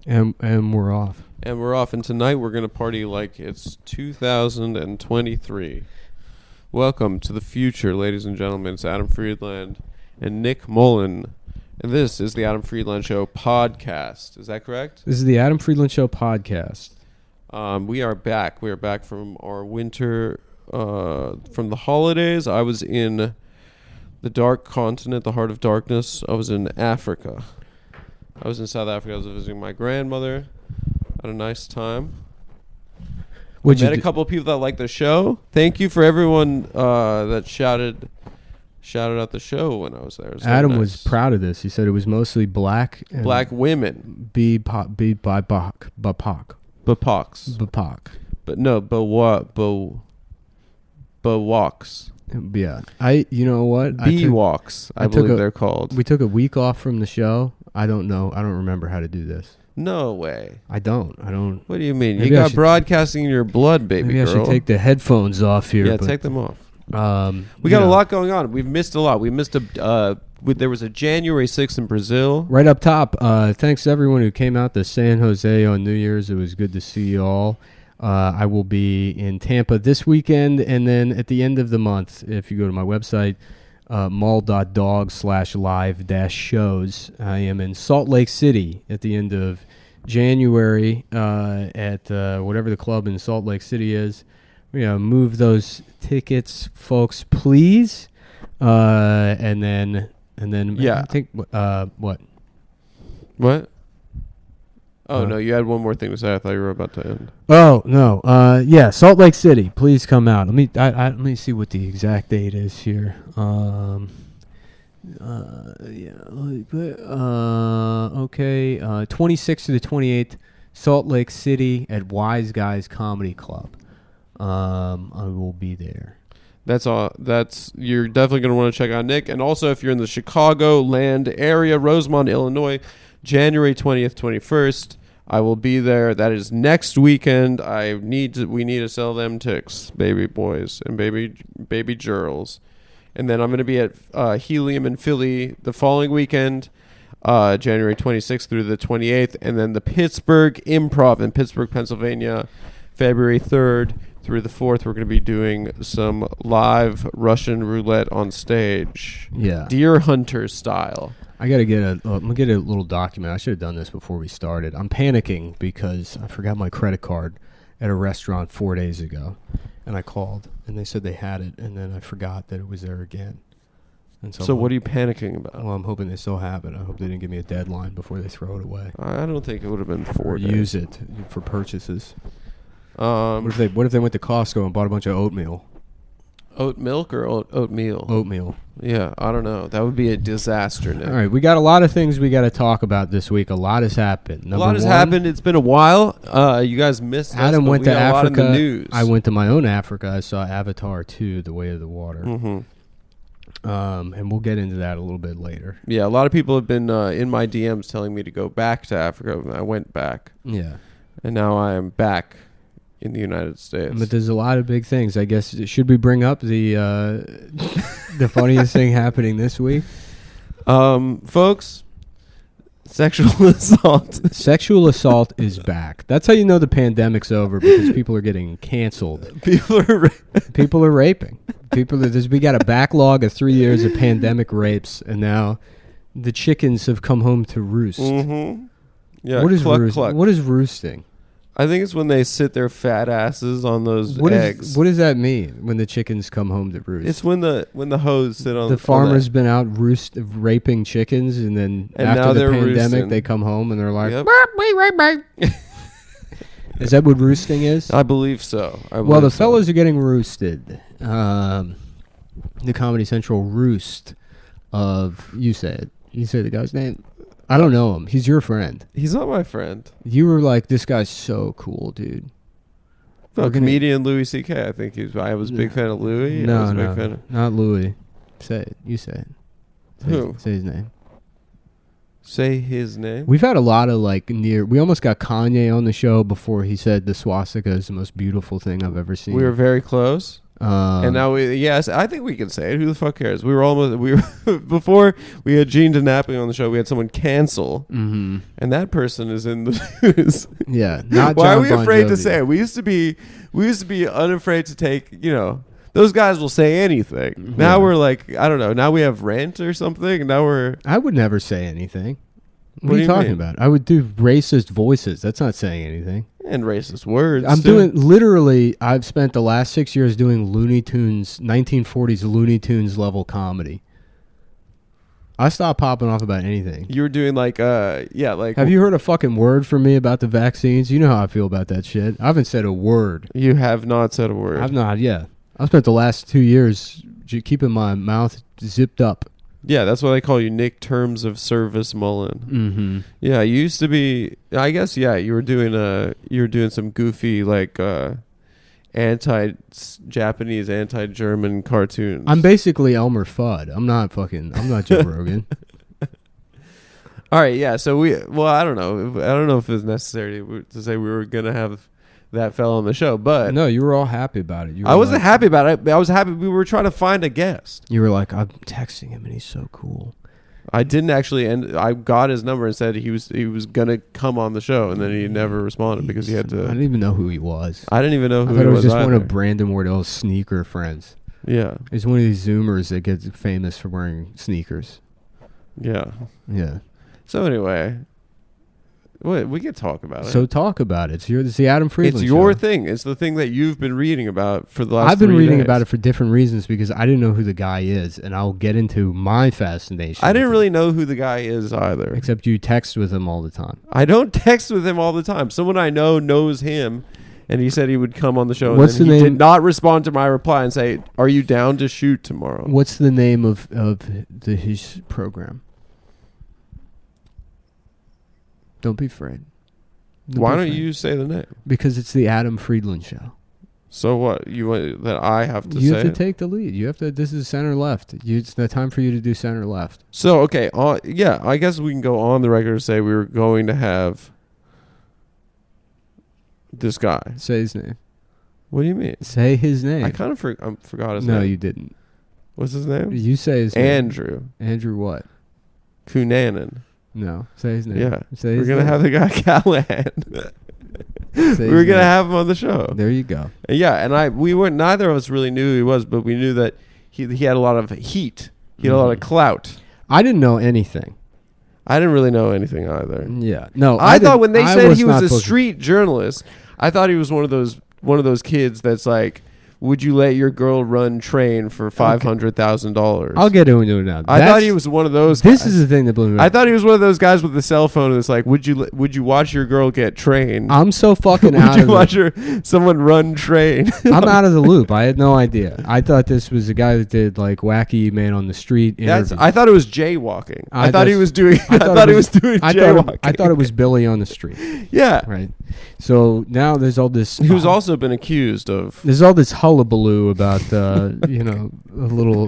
And we're off. And we're off. And tonight we're going to party like it's 2023. Welcome to the future, ladies and gentlemen. It's Adam Friedland and Nick Mullen. And this is the Adam Friedland Show podcast. Is that correct? This is the Adam Friedland Show podcast. We are back. We are back from our winter, from the holidays. I was in the dark continent, the heart of darkness. I was in Africa. I was in South Africa. I was visiting my grandmother. Had a nice time. Met a couple of people that liked the show. Thank you for everyone that shouted out the show when I was there. Adam was proud of this. He said it was mostly black women. BIPOC. But no, walks. Yeah. You know what? walks, I believe they're called. We took a week off from the show. I don't know. I don't remember how to do this. No way. I don't. What do you mean? You got broadcasting in your blood, baby girl. Maybe I should take the headphones off here. Yeah, take them off. We got a lot going on. We've missed a lot. We missed there was a January 6th in Brazil. Right up top. Thanks to everyone who came out to San Jose on New Year's. It was good to see you all. I will be in Tampa this weekend, and then at the end of the month, if you go to my website, mall.dog/live-shows, I am in Salt Lake City at the end of January at whatever the club in Salt Lake City is. Move those tickets, folks, please. And then yeah. I think what? What? Oh, no, you had one more thing to say. I thought you were about to end. Oh, no. Yeah, Salt Lake City, please come out. Let me see what the exact date is here. Okay. 26th to the 28th, Salt Lake City at Wise Guys Comedy Club. I will be there. That's all. You're definitely going to want to check out Nick. And also, if you're in the Chicagoland area, Rosemont, Illinois, January 20th, 21st, I will be there. That is next weekend. We need to sell them ticks, baby boys and baby girls. And then I'm going to be at Helium in Philly the following weekend, January 26th through the 28th. And then the Pittsburgh Improv in Pittsburgh, Pennsylvania, February 3rd through the 4th. We're going to be doing some live Russian roulette on stage. Yeah. Deer hunter style. I'm gonna get a little document. I should have done this before we started. I'm panicking because I forgot my credit card at a restaurant 4 days ago, and I called and they said they had it, and then I forgot that it was there again. And so what are you panicking about? Well, I'm hoping they still have it. I hope they didn't give me a deadline before they throw it away. I don't think it would have been 4 days. Use it for purchases. What if they went to Costco and bought a bunch of oatmeal? Oat milk or oatmeal? Oatmeal. Yeah, I don't know. That would be a disaster, Nick. All right, we got a lot of things we got to talk about this week. A lot has happened. A lot has happened. It's been a while. You guys missed us. Adam went to Africa. A lot in the news. I went to my own Africa. I saw Avatar 2, The Way of the Water. Mm-hmm. And we'll get into that a little bit later. Yeah, a lot of people have been in my DMs telling me to go back to Africa. I went back. Yeah. And now I am back in the United States. But there's a lot of big things. I guess, should we bring up the the funniest thing happening this week? Folks, sexual assault. Sexual assault is back. That's how you know the pandemic's over, because people are getting canceled. People are raping. We got a backlog of 3 years of pandemic rapes, and now the chickens have come home to roost. Mm-hmm. Yeah, what is cluck. What is roosting? I think it's when they sit their fat asses on those eggs. What does that mean when the chickens come home to roost? It's when the hoes sit on the farmer's been out raping chickens, and then after the pandemic roosting. They come home and they're like, yep. Is that what roosting is? I believe so. The fellas are getting roosted. The Comedy Central roost of, you say the guy's name. I don't know him. He's your friend. He's not my friend. You were like, this guy's so cool, dude. No, comedian Louis C.K. I think I was a big fan of Louis. No, not Louis. Say it. You say it. Who? Say his name. Say his name? We've had a lot of we almost got Kanye on the show before he said the swastika is the most beautiful thing I've ever seen. We were very close. And now yes, I think we can say it. Who the fuck cares? We were before we had Gene DiNapoli on the show. We had someone cancel, and that person is in the news. Yeah, not. Why John are we Bon afraid to Jovi. say it? We used to be unafraid to take. Those guys will say anything. Now we're like, I don't know. Now we have rent or something. Now we're. I would never say anything. What do are you you talking mean? about? I would do racist voices. That's not saying anything. And racist words. I'm too. doing literally. I've spent the last 6 years doing Looney Tunes, 1940s Looney Tunes level comedy. I stopped popping off about anything. You were doing like like. Have you heard a fucking word from me about the vaccines? You know how I feel about that shit. I haven't said a word. You have not said a word. I've not. Yeah, I spent the last 2 years keeping my mouth zipped up. Yeah, that's why they call you Nick Terms of Service Mullen. Mm-hmm. Yeah, you used to be. I guess you were doing some goofy like anti-Japanese, anti-German cartoons. I'm basically Elmer Fudd. I'm not Joe Rogan. All right, yeah. So I don't know if it's necessary to say we were gonna have that fella on the show, but No, you were all happy about it. I wasn't happy about it. I was happy we were trying to find a guest. You were like, I'm texting him and he's so cool. I didn't actually, and I got his number and said he was gonna come on the show, and then he never responded because he had to. I didn't even know who he was. I didn't even know who I thought he it was just one either. of Brandon Wardell's sneaker friends. Yeah, He's one of these Zoomers that gets famous for wearing sneakers. yeah. Yeah. So anyway, we can talk about it. So talk about it. It's the Adam Friedland It's your show. thing. It's the thing that you've been reading about for the last. I've been 3 reading days. about it for different reasons because I didn't know who the guy is, and I'll get into my fascination. I didn't with really him. know who the guy is either. Except you text with him all the time. I don't text with him all the time. Someone I know knows him, and he said he would come on the show. What's and then the he name? did not respond to my reply and say, "Are you down to shoot tomorrow?" What's the name of his program? Don't be afraid. Why don't you say the name? Because it's the Adam Friedland show. So what? You want that I have to You say? have to it? take the lead. You have to. This is center left. It's the time for you to do center left. So okay, yeah, I guess we can go on the record and say we were going to have this guy. Say his name. What do you mean? Say his name. I kind of forgot his name. No, you didn't. What's his name? You say his name. Andrew Andrew what? Cunanan. No. Say his name. Yeah, Say we're his gonna name. have the guy Callahan. Say We're his gonna name. have him on the show. There you go. Yeah, and we weren't. Neither of us really knew who he was, but we knew that he had a lot of heat. He had a lot of clout. I didn't know anything. I didn't really know anything either. Yeah. No. I thought didn't- when they I said he was not a supposed to- street journalist, I thought he was one of those kids that's like, would you let your girl run train for $500,000? I'll get into it now. I thought he was one of those. This guys. is the thing that blew me. I thought he was one of those guys with the cell phone that's like, would you watch your girl get trained? I'm so fucking would out you of watch someone run train? I'm out of the loop. I had no idea. I thought this was a guy that did like wacky man on the street interviews. I thought it was jaywalking. I thought he was doing. I thought he was doing jaywalking. I thought it was Billy on the street. Yeah. Right. So now there's all this. Who's also been accused of. There's all this hullabaloo about a little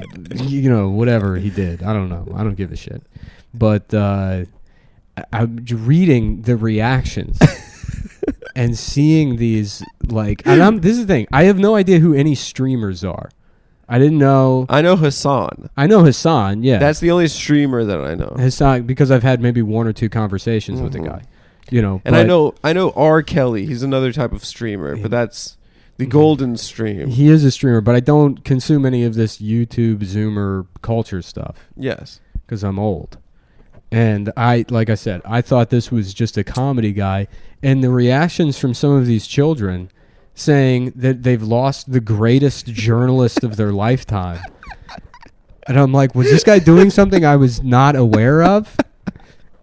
whatever he did. I don't know. I don't give a shit. But I'm reading the reactions and seeing these this is the thing. I have no idea who any streamers are. I didn't know. I know Hassan. I know Hassan. Yeah, That's the only streamer that I know. Hassan because I've had maybe one or two conversations with the guy. And but I know R. Kelly. He's another type of streamer, but that's the golden stream. he is a streamer, but I don't consume any of this YouTube Zoomer culture stuff Yes. because I'm old. And like I said, I thought this was just a comedy guy. And the reactions from some of these children saying that they've lost the greatest journalist of their lifetime. And I'm like, was this guy doing something I was not aware of?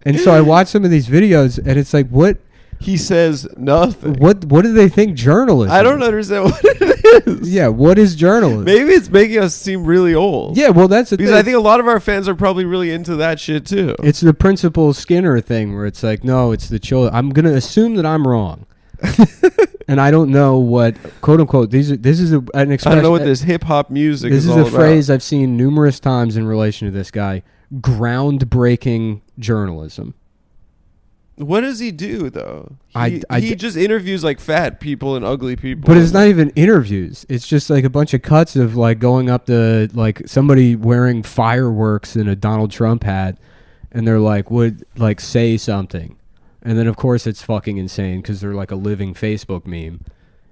And so I watched some of these videos, and it's like, what? He says nothing. What do they think journalism? I don't understand what it is. Yeah, what is journalism? Maybe it's making us seem really old. Yeah, well, that's the Because thing. I think a lot of our fans are probably really into that shit too. It's the Principal Skinner thing where it's like, no, it's the children. I'm going to assume that I'm wrong. And I don't know what, quote unquote, this is an expression. I don't know what this hip hop music This is is all a phrase I've seen numerous times in relation to this guy. Groundbreaking journalism. What does he do though? I He just interviews like fat people and ugly people. But it's not even interviews. It's just like a bunch of cuts of like going up to like somebody wearing fireworks in a Donald Trump hat, and they're like, would like say something, and then of course it's fucking insane because they're like a living Facebook meme.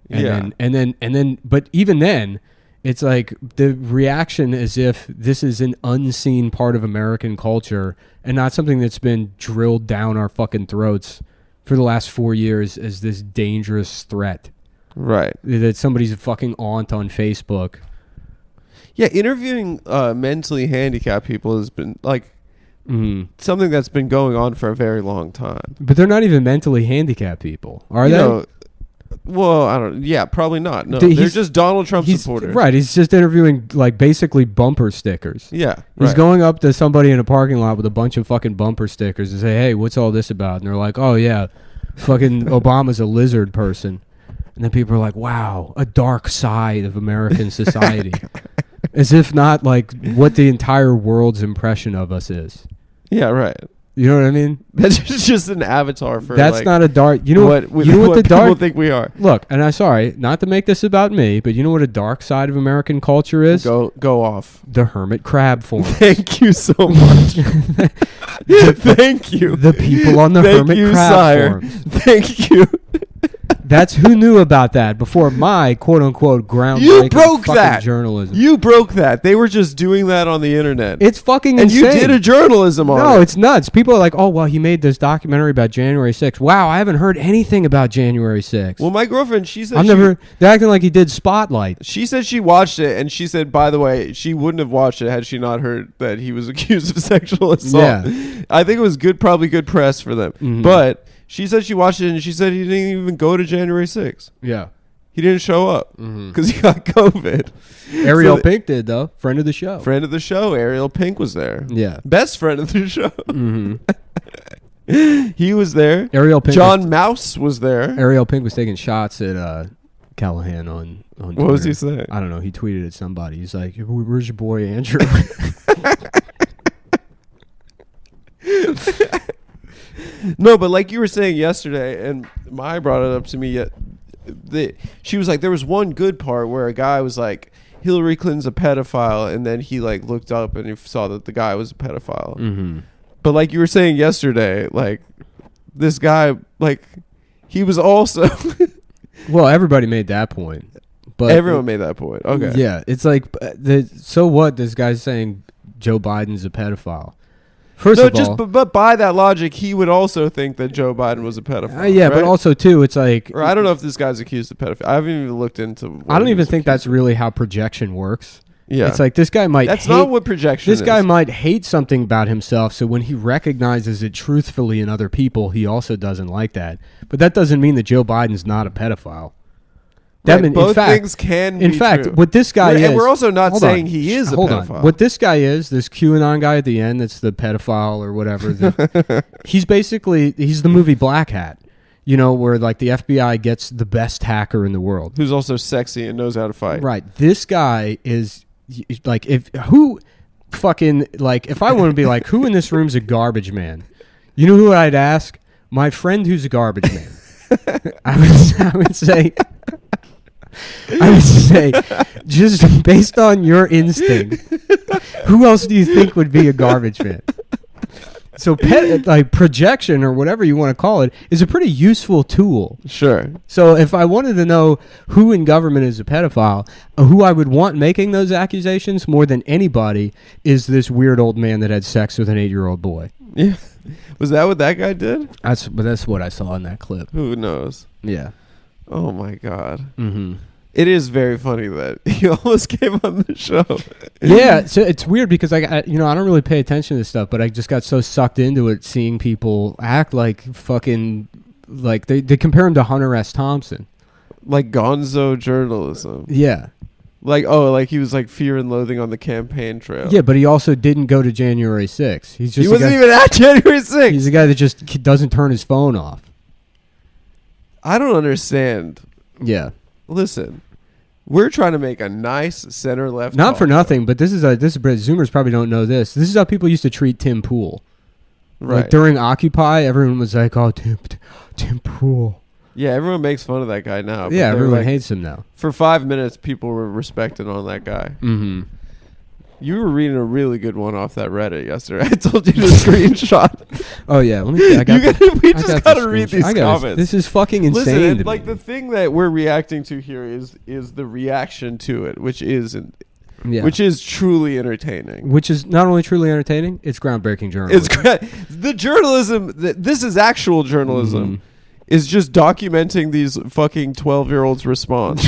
And then, but even then, it's like the reaction as if this is an unseen part of American culture and not something that's been drilled down our fucking throats for the last 4 years as this dangerous threat. Right. That somebody's fucking aunt on Facebook. Yeah, interviewing mentally handicapped people has been like something that's been going on for a very long time. But they're not even mentally handicapped people, are they? Know, well, I don't. Yeah, probably not. No, they're just Donald Trump supporters. Right. He's just interviewing like basically bumper stickers. Yeah. He's going up to somebody in a parking lot with a bunch of fucking bumper stickers and say, "Hey, what's all this about?" And they're like, "Oh yeah, fucking Obama's a lizard person." And then people are like, "Wow, a dark side of American society," as if not like what the entire world's impression of us is. Yeah. Right. You know what I mean? That's just an avatar for. That's like, not a dark. You know what the people dark think we are. Look, and I'm sorry, not to make this about me, but you know what a dark side of American culture is? Go off. The hermit crab form. Thank you so much. Thank you. The people on the hermit crab forms. Thank you. That's who knew about that before my quote unquote groundbreaking You broke fucking that journalism. You broke that. They were just doing that on the internet. It's fucking and insane. You did a journalism on it. No, it's nuts. People are like, "Oh, well, he made this documentary about January 6th. Wow, I haven't heard anything about January 6th. Well, my girlfriend, she said they're acting like he did Spotlight. She said she watched it, and she said, by the way, she wouldn't have watched it had she not heard that he was accused of sexual assault. Yeah. I think it was probably good press for them. Mm-hmm. But she said she watched it, and she said he didn't even go to January 6th. Yeah. He didn't show up because he got COVID. Ariel Pink did, though. Friend of the show. Friend of the show. Ariel Pink was there. Yeah. Best friend of the show. He was there. Ariel Pink. John Mouse was there. Ariel Pink was taking shots at Callahan on Twitter. What was he saying? I don't know. He tweeted at somebody. He's like, "Where's your boy Andrew?" No, but like you were saying yesterday, and Mai brought it up to me. She was like, there was one good part where a guy was like, Hillary Clinton's a pedophile, and then he like looked up and he saw that the guy was a pedophile. Mm-hmm. But like you were saying yesterday, like this guy, like he was also. Well, everybody made that point, but everyone made that point. Okay, yeah, it's like so what? This guy's saying Joe Biden's a pedophile. First of all, but by that logic, he would also think that Joe Biden was a pedophile. Yeah, right? but also too, it's like, or I don't know if this guy's accused of pedophilia. I haven't even looked into. I don't even think that's really how projection works. Yeah, it's like this guy might. That's not what projection is. This guy might hate something about himself, so when he recognizes it truthfully in other people, he also doesn't like that. But that doesn't mean that Joe Biden's not a pedophile. Right, both things can be in fact, true. what this guy is... And we're also not saying he is a pedophile. What this guy is, this QAnon guy at the end that's the pedophile or whatever, he's the movie Black Hat, you know, where like the FBI gets the best hacker in the world. Who's also sexy and knows how to fight. Right. This guy is like, if I want to be like, who in this room's a garbage man? You know who I'd ask? My friend who's a garbage man. I would say... just based on your instinct, who else do you think would be a garbage man? So projection or whatever you want to call it is a pretty useful tool. Sure. So if I wanted to know who in government is a pedophile, who I would want making those accusations more than anybody is this weird old man that had sex with an 8-year-old boy. Yeah. Was that what that guy did? That's what I saw in that clip. Who knows? Yeah. Oh my God. Mm-hmm. It is very funny that he almost came on the show. Yeah, so it's weird because I don't really pay attention to this stuff, but I just got so sucked into it, seeing people act like fucking like they compare him to Hunter S. Thompson, like gonzo journalism. Yeah, like he was like Fear and Loathing on the campaign trail. Yeah, but he also didn't go to January 6th. He wasn't even at January 6th. He's the guy that just doesn't turn his phone off. I don't understand. Yeah. Listen, we're trying to make a nice center left. Not for nothing, but this is Zoomers probably don't know this. This is how people used to treat Tim Pool. Right. Like during Occupy, everyone was like, "Oh, Tim Pool." Yeah, everyone makes fun of that guy now. but Yeah, they're everyone like, hates him now. For 5 minutes, people were respecting on that guy. Mm-hmm. You were reading a really good one off that Reddit yesterday. I told you to screenshot. Oh yeah, let me see. We just gotta read these comments. This is fucking insane. Listen, to like me. the thing that we're reacting to here is the reaction to it, which is truly entertaining. Which is not only truly entertaining, it's groundbreaking journalism. It's the journalism. This is actual journalism. Is just documenting these fucking 12-year-olds' response.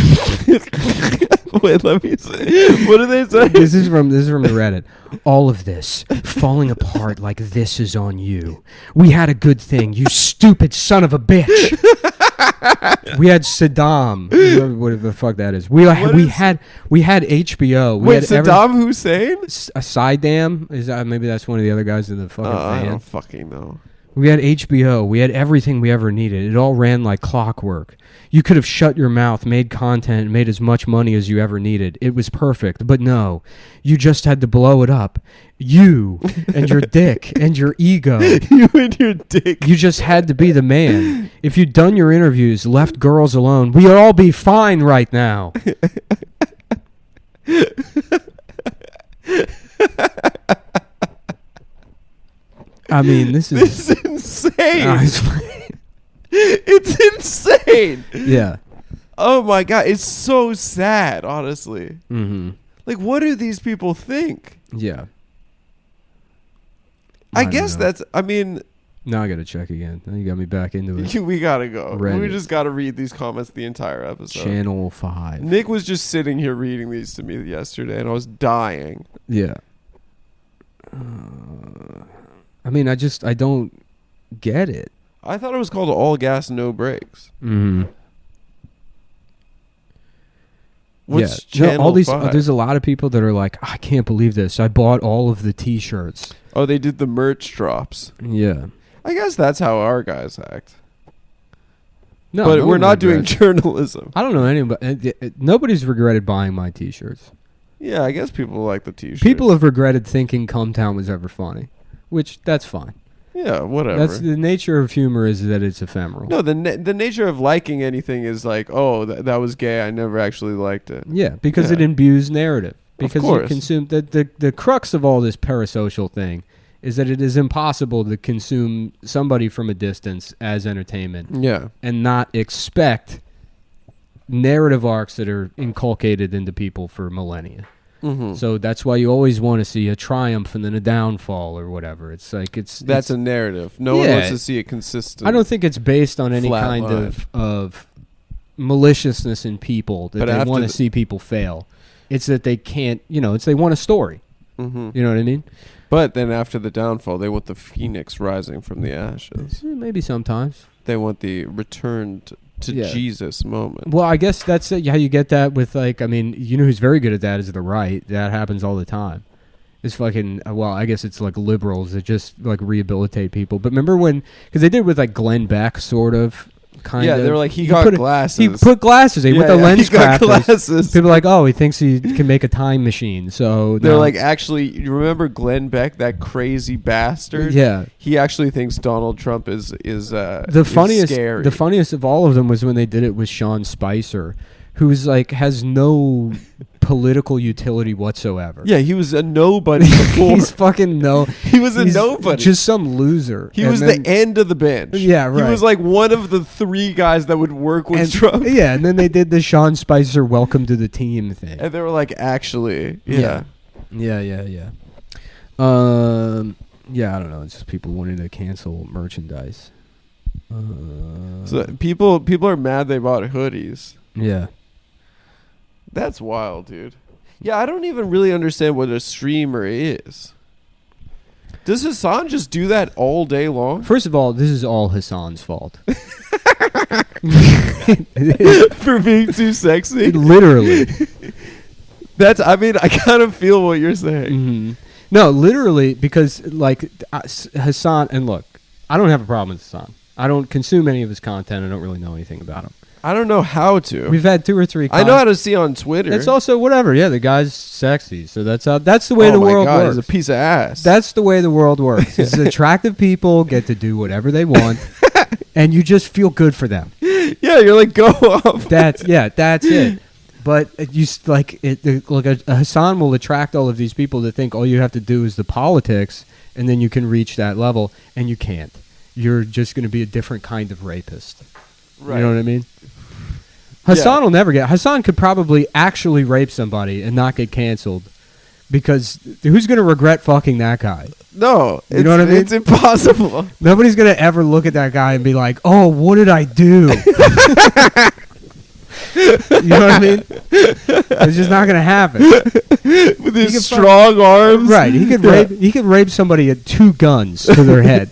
Wait, let me see. What do they say? This is from the Reddit. All of this falling apart like this is on you. We had a good thing, you stupid son of a bitch. We had Saddam, whatever the fuck that is. We had HBO. Wait, Saddam Hussein? Saddam is maybe that's one of the other guys in the fucking I band. don't fucking know. We had HBO. We had everything we ever needed. It all ran like clockwork. You could have shut your mouth, made content, and made as much money as you ever needed. It was perfect. But no, you just had to blow it up. You and your dick and your ego. You and your dick. You just had to be the man. If you'd done your interviews, left girls alone, we'd all be fine right now. I mean, this is insane. It's insane. Yeah. Oh my god, it's so sad, honestly. Mm-hmm. Like, what do these people think? Yeah. I guess that's. I mean, now I gotta check again. Now you got me back into it. We gotta go. Reddit. We just gotta read these comments the entire episode. Channel 5. Nick was just sitting here reading these to me yesterday, and I was dying. Yeah. I mean, I don't get it. I thought it was called All Gas, No Brakes. Mm-hmm. What's Channel all these? 5? There's a lot of people that are like, I can't believe this. I bought all of the T-shirts. Oh, they did the merch drops. Yeah. I guess that's how our guys act. No, but we're not doing journalism. I don't know anybody. Nobody's regretted buying my T-shirts. Yeah, I guess people like the T-shirts. People have regretted thinking Cumtown was ever funny, which that's fine. Yeah, whatever. That's the nature of humor, is that it's ephemeral. No, the nature of liking anything is like, oh, that was gay. I never actually liked it. Yeah, because it imbues narrative. Because of course. you consume the crux of all this parasocial thing is that it is impossible to consume somebody from a distance as entertainment. Yeah, and not expect narrative arcs that are inculcated into people for millennia. Mm-hmm. So that's why you always want to see a triumph and then a downfall or whatever. It's like that's a narrative. No one wants to see it consistent. I don't think it's based on any kind of maliciousness in people that they want to see people fail. It's that they can't, it's they want a story. Mm-hmm. You know what I mean? But then after the downfall, they want the phoenix rising from the ashes. Maybe sometimes. They want the return to Jesus moment. Well, I guess that's how you get that with, like, I mean, who's very good at that is the right. That happens all the time. It's fucking, well, I guess it's like liberals that just like rehabilitate people. But remember because they did with like Glenn Beck, sort of. Kind of. Yeah, they were like, he got glasses. He put glasses with the lens crafters. Glasses. People are like, oh, he thinks he can make a time machine. So they're like, actually, you remember Glenn Beck, that crazy bastard? Yeah, he actually thinks Donald Trump is the funniest. Scary. The funniest of all of them was when they did it with Sean Spicer, who's like has no political utility whatsoever. Yeah, he was a nobody before. He's fucking He was a nobody. Just some loser. He was the end of the bench. Yeah, right. He was like one of the 3 guys that would work with Trump. Yeah, and then they did the Sean Spicer welcome to the team thing. And they were like, actually, yeah. Yeah, I don't know. It's just people wanting to cancel merchandise. So people are mad they bought hoodies. Yeah. That's wild, dude. Yeah, I don't even really understand what a streamer is. Does Hassan just do that all day long? First of all, this is all Hassan's fault. For being too sexy? Literally. I kind of feel what you're saying. Mm-hmm. No, literally, because like Hassan, and look, I don't have a problem with Hassan. I don't consume any of his content. I don't really know anything about him. I don't know how to. We've had 2 or 3. I know how to see on Twitter. It's also whatever. Yeah, the guy's sexy, so that's the way the world works. He's a piece of ass. That's the way the world works. It's attractive people get to do whatever they want, and you just feel good for them. Yeah, you're like, go off. That's it. But Hassan will attract all of these people that think all you have to do is the politics, and then you can reach that level, and you can't. You're just going to be a different kind of rapist. Right. You know what I mean? Hassan will never get... Hassan could probably actually rape somebody and not get canceled, because who's going to regret fucking that guy? No. You know what I mean? It's impossible. Nobody's going to ever look at that guy and be like, oh, what did I do? You know what I mean? It's just not going to happen. With his strong arms. Right. He could rape somebody at 2 guns to their head.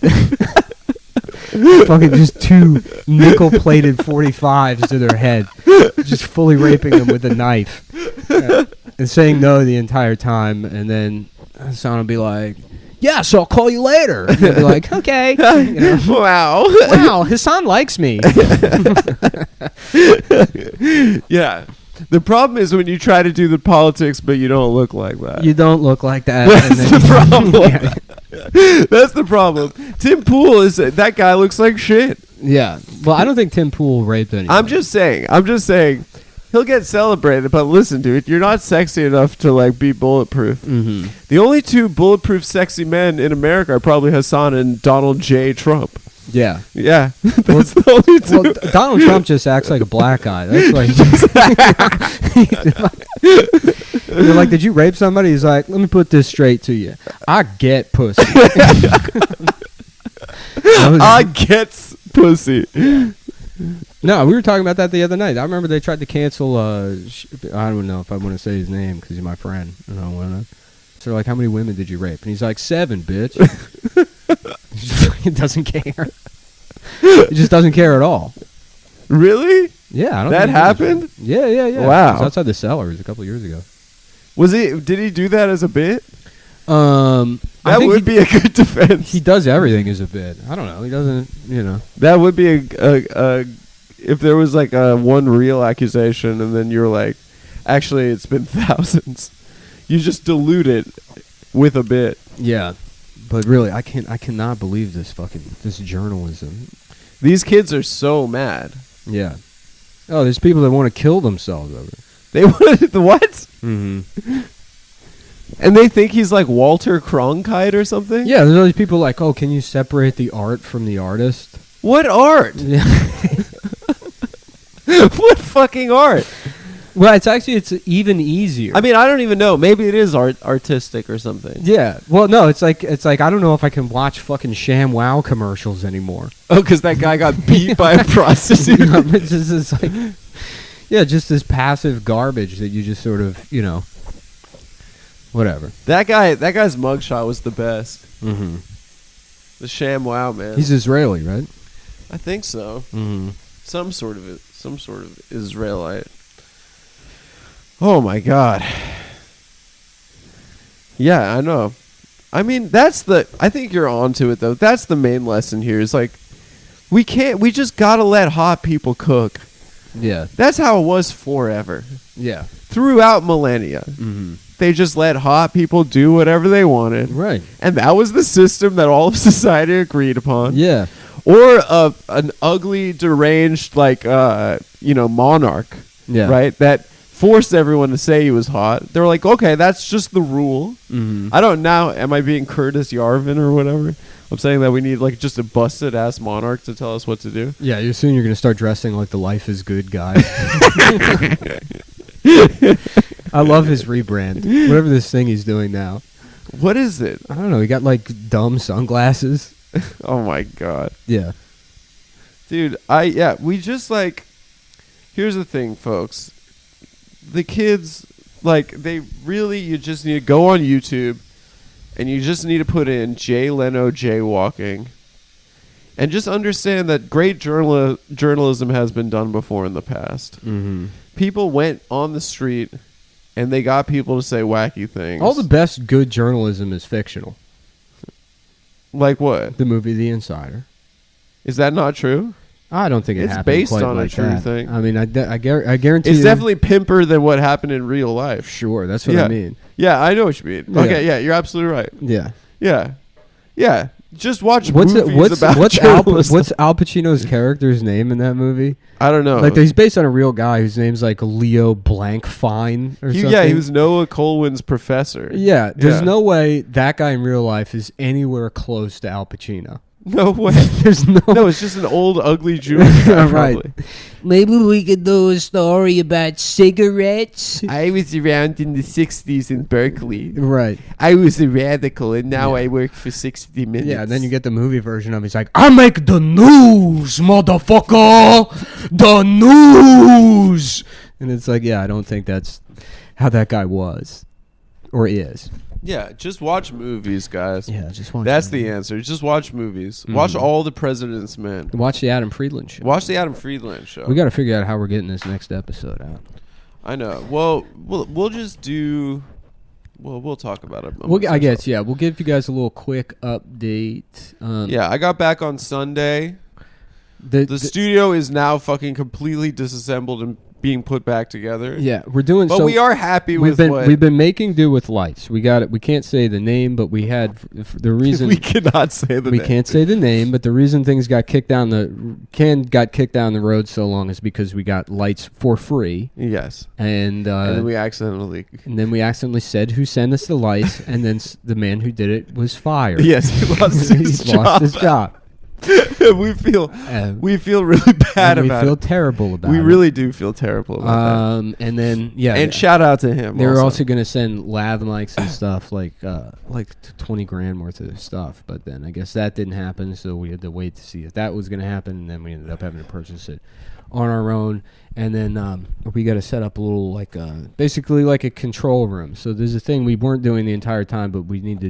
Fucking just 2 nickel-plated 45s to their head. Just fully raping them with a knife. Yeah. And saying no the entire time. And then Hassan will be like, yeah, so I'll call you later. And he'll be like, okay. You know? Wow, Hassan likes me. Yeah. The problem is when you try to do the politics, but you don't look like that. You don't look like that. That's the problem. Yeah. That's the problem. Tim Pool that guy looks like shit. Yeah. Well, I don't think Tim Pool raped anyone. I'm just saying. He'll get celebrated, but listen, dude, you're not sexy enough to like be bulletproof. Mm-hmm. The only 2 bulletproof sexy men in America are probably Hassan and Donald J. Trump. Yeah. Yeah. That's the only 2. Well, Donald Trump just acts like a black guy. That's why you're like, did you rape somebody? He's like, let me put this straight to you. I get pussy. I get pussy. Yeah. No, we were talking about that the other night. I remember they tried to cancel, I don't know if I want to say his name because he's my friend. I don't want to. So they're like, how many women did you rape? And he's like, 7, bitch. He doesn't care. He just doesn't care at all. Really? Yeah. I don't that think happened? Yeah. Wow. It was outside the Cellars a couple years ago. Did he do that as a bit? That would be a good defense. He does everything as a bit. I don't know. He doesn't, you know. That would be a if there was like a one real accusation and then you're like, actually it's been thousands. You just dilute it with a bit. Yeah. But really, I cannot believe this journalism. These kids are so mad. Yeah. Oh, there's people that want to kill themselves over it. They want what? Mm-hmm. And they think he's like Walter Cronkite or something? Yeah, there's all these people like, oh, can you separate the art from the artist? What art? Yeah. What fucking art? Well, it's even easier. I mean, I don't even know. Maybe it is artistic or something. Yeah. Well, no, it's like I don't know if I can watch fucking ShamWow commercials anymore. Oh, because that guy got beat by a prostitute. It's like, yeah, just this passive garbage that you just sort of, you know, whatever. That guy's mugshot was the best. Mm-hmm. The ShamWow man. He's Israeli, right? I think so. Mm-hmm. Some sort of Israelite. Oh my God. Yeah, I know. I mean, I think you're onto it though. That's the main lesson here. Is like, we just gotta let hot people cook. Yeah. That's how it was forever. Yeah. Throughout millennia. Mm-hmm. They just let hot people do whatever they wanted. Right. And that was the system that all of society agreed upon. Yeah. Or an ugly, deranged, like, monarch. Yeah. Right? That forced everyone to say he was hot. They were like, okay, that's just the rule. Mm-hmm. I don't know. Am I being Curtis Yarvin or whatever? I'm saying that we need, like, just a busted-ass monarch to tell us what to do. Yeah, soon you're going to start dressing like the Life is Good guy. I love his rebrand. Whatever this thing he's doing now. What is it? I don't know. He got, like, dumb sunglasses. Oh, my God. Yeah. Dude, we just, like... Here's the thing, folks. The kids, like, you just need to go on YouTube and you just need to put in Jay Leno jaywalking and just understand that great journalism has been done before in the past. Mm-hmm. People went on the street and they got people to say wacky things. All the best good journalism is fictional. Like what? The movie The Insider. Is that not true? I don't think It's happened based quite on a like true that. thing. I mean, I guarantee It's you- definitely pimper than what happened in real life. Sure, that's what I mean. Yeah, I know what you mean. Yeah. Okay, yeah, you're absolutely right. Yeah. Yeah. Yeah. Just watch movies what's about journalism. what's Al Pacino's character's name in that movie? I don't know. Like he's based on a real guy whose name's like Leo Blank Fine or something. Yeah, he was Noah Colwyn's professor. Yeah, there's Yeah. no way that guy in real life is anywhere close to Al Pacino. No way. There's no. No, it's just an old, ugly Jewish guy, Right. probably. Maybe we could do a story about cigarettes. I was around in the 60s in Berkeley. Right. I was a radical, and now Yeah. I work for 60 minutes. Yeah, and then you get the movie version of it. He's like, I make the news, motherfucker! The news! And it's like, yeah, I don't think that's how that guy was. Or is. Yeah, just watch movies, guys. Yeah, just watch That's it. the answer. Just watch movies. Watch all the President's Men. Watch the Adam Friedland show. Watch the Adam Friedland show. We got to figure out how we're getting this next episode out. I know. Well, we'll just do. Well, we'll talk about it. I guess, yeah. We'll give you guys a little quick update. Yeah, I got back on Sunday. The studio is now fucking completely disassembled and being put back together. Yeah, we're doing. But so we are happy we've with been what we've been making do with lights. We got it. We can't say the name, but we had the reason we cannot say the we name. can't say the name, but the reason things got kicked down the road so long is because we got lights for free. Yes, and then we accidentally said who sent us the lights, and then the man who did it was fired. Yes, he lost his job. Lost his job. we feel really bad and about it. We feel terrible about it. We really do feel terrible about that. And then and shout out to him. They were also going to send lav mics and stuff like $20,000 worth of stuff, but then I guess that didn't happen, so we had to wait to see if that was going to happen, and then we ended up having to purchase it on our own. And then we got to set up a little basically like a control room. So there's a thing we weren't doing the entire time, but we need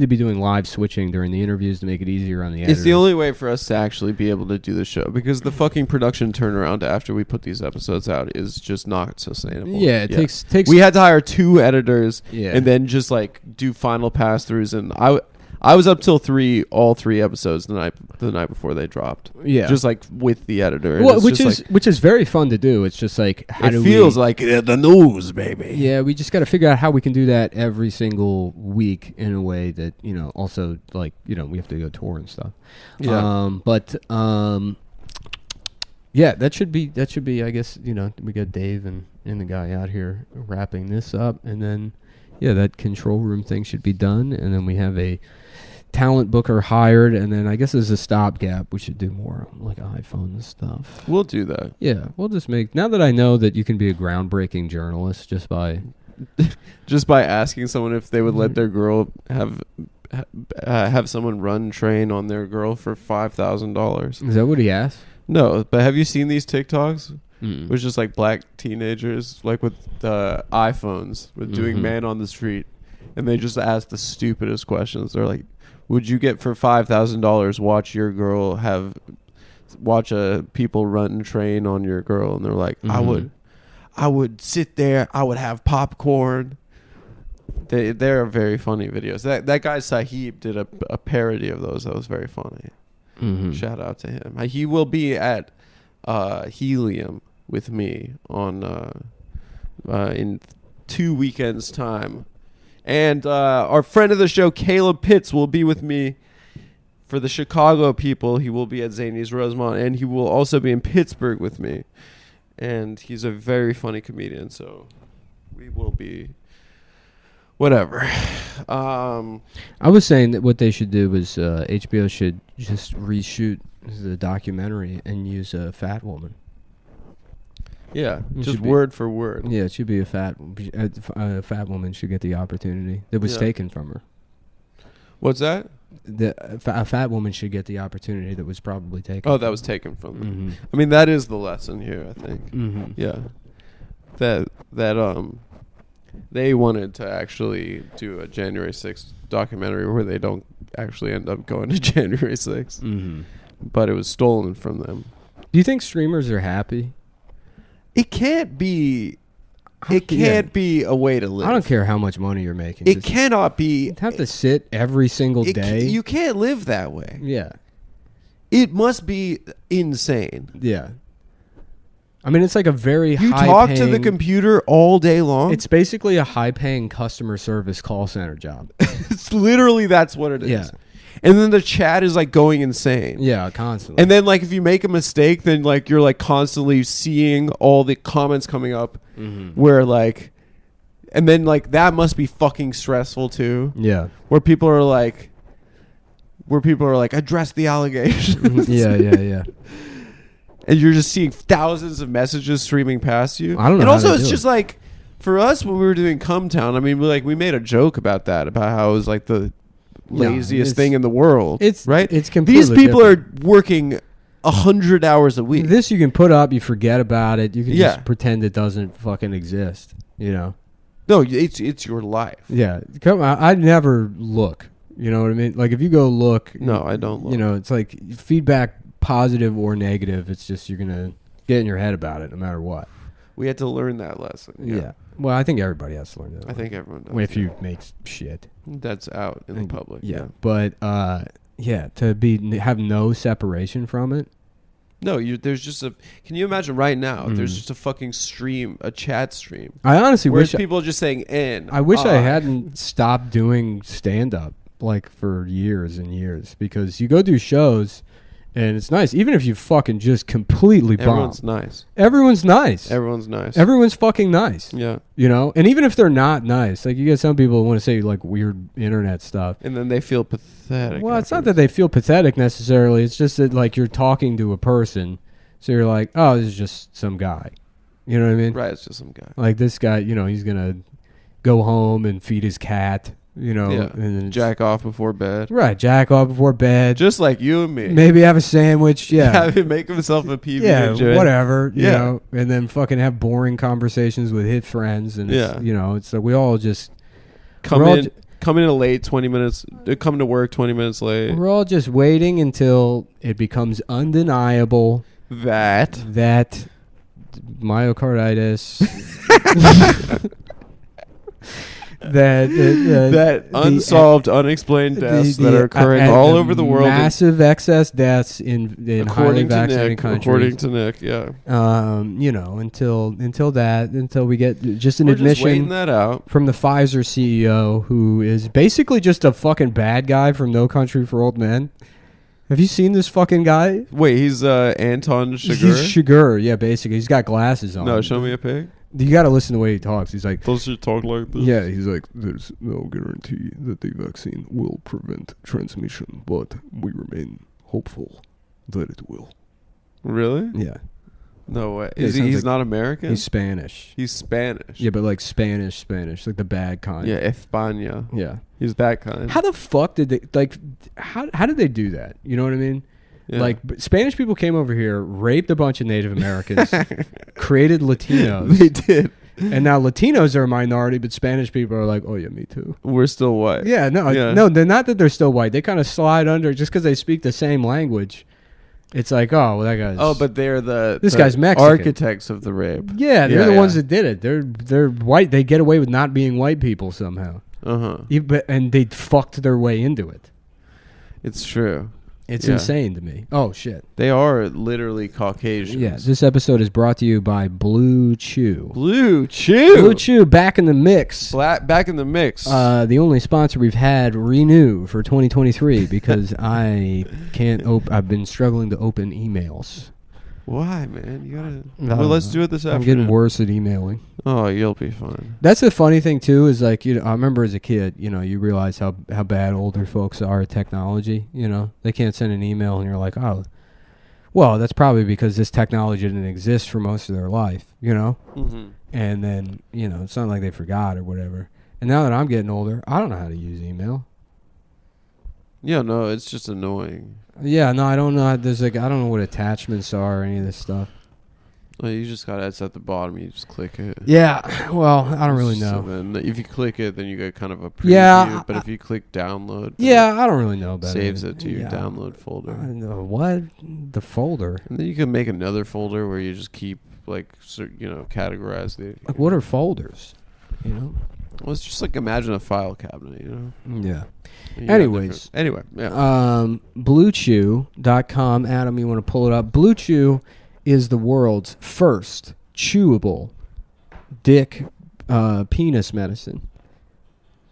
to be doing live switching during the interviews to make it easier on the editors. It's the only way for us to actually be able to do the show, because the fucking production turnaround after we put these episodes out is just not sustainable. Yeah, it takes. We had to hire 2 editors, Yeah. and then just do final pass throughs, and I was up till all 3 episodes the night before they dropped. Yeah, just with the editor. Well, which is very fun to do. It's just like how it feels like the news, baby. Yeah, we just got to figure out how we can do that every single week in a way that also we have to go tour and stuff. Yeah. Yeah, that should be. I guess we got Dave and the guy out here wrapping this up, and then that control room thing should be done, and then we have a talent booker hired, and then I guess as a stopgap we should do more like iPhone and stuff. We'll do that. Yeah, we'll just now that I know that you can be a groundbreaking journalist just by asking someone if they would let their girl have someone train on their girl for $5,000. Is that what he asked? No, but have you seen these TikToks? Mm. Which is black teenagers with iPhones with doing man on the street, and they just ask the stupidest questions. They're like, would you get for $5,000 watch your girl watch people run and train on your girl? And they're like, I would sit there, I would have popcorn. They're very funny videos. That guy Sahib did a parody of those that was very funny. Shout out to him. He will be at Helium with me on in 2 weekends time. And our friend of the show, Caleb Pitts, will be with me for the Chicago people. He will be at Zany's Rosemont, and he will also be in Pittsburgh with me. And he's a very funny comedian, so we will be whatever. I was saying that what they should do was HBO should just reshoot the documentary and use a fat woman. Yeah, It just should be- word for word. Yeah, it should be a fat woman should get the opportunity that was taken from her. What's that? A fat woman should get the opportunity that was probably taken. Oh, that was taken from them. Mm-hmm. I mean, that is the lesson here, I think. Mm-hmm. Yeah. That they wanted to actually do a January 6th documentary where they don't actually end up going to January 6th. Mm-hmm. But it was stolen from them. Do you think streamers are happy? It can't be a way to live. I don't care how much money you're making. It cannot be. You have to sit every single day. You can't live that way. Yeah. It must be insane. Yeah. I mean, it's like a very You high talk paying, to the computer all day long. It's basically a high-paying customer service call center job. It's literally that's what it is. Yeah. And then the chat is like going insane. Yeah, constantly. And then like if you make a mistake, then like you're like constantly seeing all the comments coming up where like, and then like that must be fucking stressful too. Yeah. Where people are like address the allegations. Yeah. And you're just seeing thousands of messages streaming past you. I don't know. And how also they it's do just it. like for us when we were doing Cumtown, I mean we made a joke about that, about how it was like the laziest thing in the world. It's right. It's completely These people different. are working 100 hours a week. This you can put up, you forget about it. You can Yeah. just pretend it doesn't fucking exist. You know? No, it's your life. Yeah. Come on, I never look. You know what I mean? Like if you go look. No, I don't look. You know, it's like feedback, positive or negative. It's just you're gonna get in your head about it no matter what. We had to learn that lesson. Yeah. Well, I think everybody has to learn that. I think everyone does. if you make shit. That's out in the public. Yeah. But yeah, to have no separation from it. No, there's just a. Can you imagine right now? There's just a fucking stream, a chat stream. I honestly Whereas wish people are just saying "n." I wish I hadn't stopped doing stand up like for years and years, because you go do shows and it's nice, even if you fucking just completely bomb. Everyone's nice. Everyone's nice. Everyone's nice. Everyone's fucking nice. Yeah. You know, and even if they're not nice, like you get some people who want to say like weird internet stuff. And then they feel pathetic. Well, it's not that they feel pathetic necessarily. It's just that like you're talking to a person, so you're like, oh, this is just some guy. You know what I mean? Right, it's just some guy. Like this guy, you know, he's gonna go home and feed his cat. You know, Yeah. and then Jack off before bed. right, jack off before bed. Just like you and me. Maybe have a sandwich. Yeah. Have him make himself a PB. Yeah, joint. whatever. You Yeah. know, and then fucking have boring conversations with his friends, and it's, Yeah. you know, it's like we all just Come we're all in late 20 minutes. Come to work 20 minutes late. we're all just waiting until it becomes undeniable That myocarditis. that unsolved, unexplained deaths that are occurring all over the world. Massive excess deaths in highly according to vaccinated Nick. countries. According to Nick, yeah. You know, until we get just an We're just waiting admission that out. from the Pfizer CEO, who is basically just a fucking bad guy from No Country for Old Men. Have you seen this fucking guy? Wait, he's Anton He's Chigurh? Chigurh, yeah, basically. He's got glasses on. No, show me a pic. You got to listen to the way he talks. He's like, Does he talk like this? yeah, he's like, there's no guarantee that the vaccine will prevent transmission, but we remain hopeful that it will. Really? Yeah. No way. Yeah, He's like not American? He's Spanish. He's Spanish. Yeah, but like Spanish, like the bad kind. Yeah, España. Yeah. He's that kind. How the fuck did they, like, how did they do that? You know what I mean? Yeah. Like, Spanish people came over here, raped a bunch of Native Americans, created Latinos. They did. And now Latinos are a minority, but Spanish people are like, oh, yeah, me too. We're still white. Yeah, no, Yeah. no, they're not that they're still white. They kind of slide under just because they speak the same language. It's like, oh, well, that guy's... Oh, but they're This the guy's Mexican. architects of the rape. Yeah, they're the ones that did it. They're white. They get away with not being white people somehow. Uh-huh. And they fucked their way into it. It's true. It's Yeah. insane to me. Oh, shit. They are literally Caucasians. Yeah, this episode is brought to you by Blue Chew. Blue Chew. Blue Chew back in the mix. Back in the mix. The only sponsor we've had renew for 2023 because I can't I've been struggling to open emails. Why, man? You gotta. No, Well, let's do it this afternoon. I'm getting worse at emailing. Oh, you'll be fine. That's the funny thing too, is like, you know, I remember as a kid, you know, you realize how bad older folks are at technology. You know, they can't send an email, and you're like, oh, well, that's probably because this technology didn't exist for most of their life. You know, Mm-hmm. and then, you know, it's not like they forgot or whatever. And now that I'm getting older, I don't know how to use email. Yeah, no, it's just annoying. Yeah, no, I don't know. There's like, I don't know what attachments are or any of this stuff. Well, you just gotta. It's at the bottom. You just click it. Yeah, well, I don't really So know. then if you click it, then you get kind of a preview. Yeah, But if you click download, Yeah, I don't really know about saves it. it to your Yeah. download folder. I don't know. What? The folder? And then you can make another folder where you just keep, like, categorize the. Like, what are folders? You know? Well, it's just like imagine a file cabinet, you know? Yeah. You got Anyways. Anyway, yeah. BlueChew.com. Adam, you want to pull it up? Blue Chew is the world's first chewable dick penis medicine.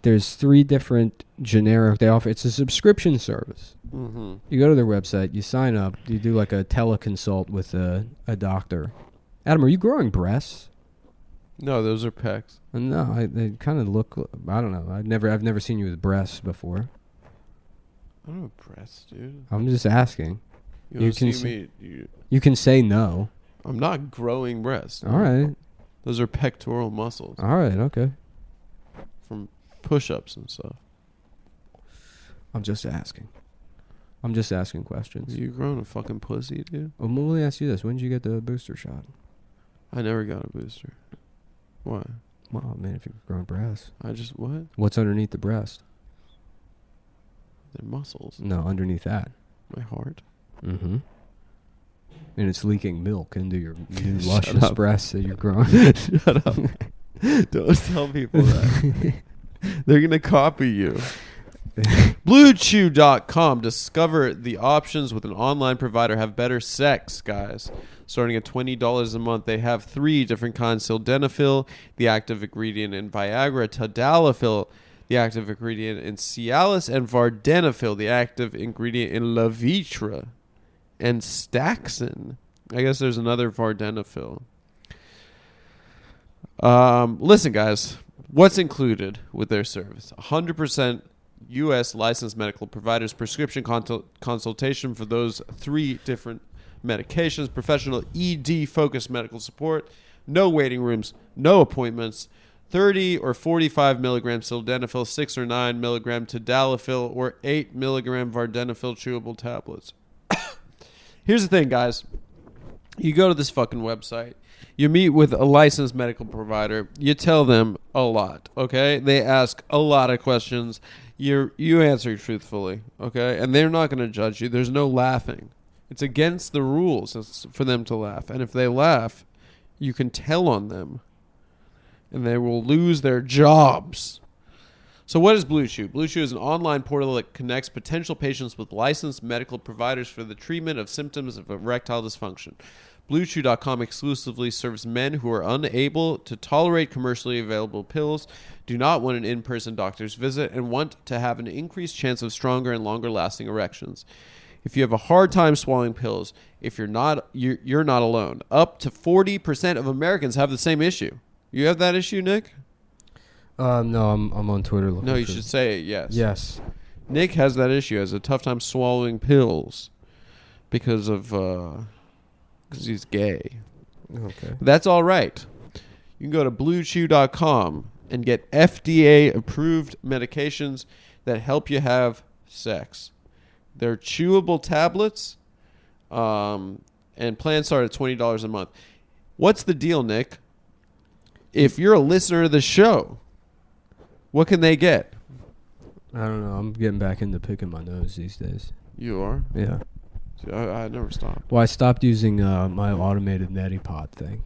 There's 3 different generic they offer. It's a subscription service. Mm-hmm. You go to their website, you sign up, you do like a teleconsult with a doctor. Adam, are you growing breasts? No, those are pecs. No, they kind of look. I don't know. I've never seen you with breasts before. I don't have breasts, dude. I'm just asking. You can see me? You can say no. I'm not growing breasts. All right. Those are pectoral muscles All right. Okay. from push-ups and stuff. I'm just asking. I'm just asking questions. You growing a fucking pussy, dude? Well, let me ask you this: when did you get the booster shot? I never got a booster. Why? Well, man, if you're growing breasts, What? what's underneath the breast? They're muscles. No, underneath that. My heart. Mm-hmm. And it's leaking milk into your new Shut luscious up. breasts that you're growing. Shut up. Don't tell people that. They're going to copy you. BlueChew.com. Discover the options with an online provider. Have better sex, guys. Starting at $20 a month, they have 3 different kinds: sildenafil, the active ingredient in Viagra; tadalafil, the active ingredient in Cialis; and vardenafil, the active ingredient in Levitra; and Staxin. I guess there's another vardenafil. Listen, guys, what's included with their service? 100% U.S. licensed medical providers, prescription consultation for those 3 different medications, professional ED-focused medical support, no waiting rooms, no appointments, 30 or 45 milligram sildenafil, 6 or 9 milligram tadalafil, or 8 milligram vardenafil chewable tablets. Here's the thing, guys. You go to this fucking website. You meet with a licensed medical provider. You tell them a lot, okay? They ask a lot of questions. You answer truthfully, okay? And they're not going to judge you. There's no laughing. It's against the rules for them to laugh. And if they laugh, you can tell on them. And they will lose their jobs. So what is Blue Chew? Blue Chew is an online portal that connects potential patients with licensed medical providers for the treatment of symptoms of erectile dysfunction. BlueChew.com exclusively serves men who are unable to tolerate commercially available pills, do not want an in-person doctor's visit, and want to have an increased chance of stronger and longer-lasting erections. If you have a hard time swallowing pills, if you're not alone. Up to 40% of Americans have the same issue. You have that issue, Nick? No, I'm on Twitter looking. No, you should say it, yes. Yes. Nick has that issue. Has a tough time swallowing pills because he's gay. Okay. That's all right. You can go to BlueChew.com and get FDA-approved medications that help you have sex. They're chewable tablets, and plans start at $20 a month. What's the deal, Nick? If you're a listener to the show, what can they get? I don't know. I'm getting back into picking my nose these days. You are? Yeah. See, I never stopped. Well, I stopped using my automated neti pot thing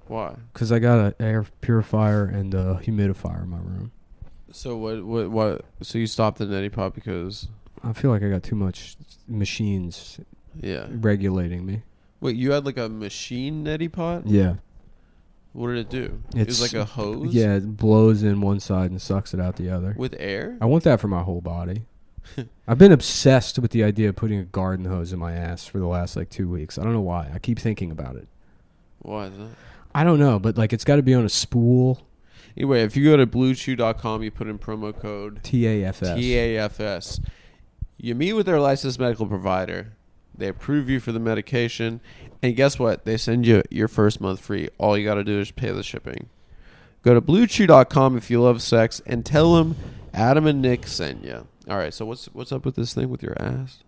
Why? because I got an air purifier and a humidifier in my room. So what? So you stopped the neti pot because? I feel like I got too much machines regulating me. Wait, you had like a machine neti pot? Yeah. What did it do? It was like a hose? Yeah, it blows in one side and sucks it out the other. With air? I want that for my whole body. I've been obsessed with the idea of putting a garden hose in my ass for the last 2 weeks. I don't know why. I keep thinking about it. Why is that? I don't know, but it's got to be on a spool. Anyway, if you go to BlueChew.com, you put in promo code TAFS. TAFS. You meet with their licensed medical provider. They approve you for the medication. And guess what? They send you your first month free. All you got to do is pay the shipping. Go to BlueChew.com if you love sex and tell them Adam and Nick sent you. All right, so what's up with this thing with your ass?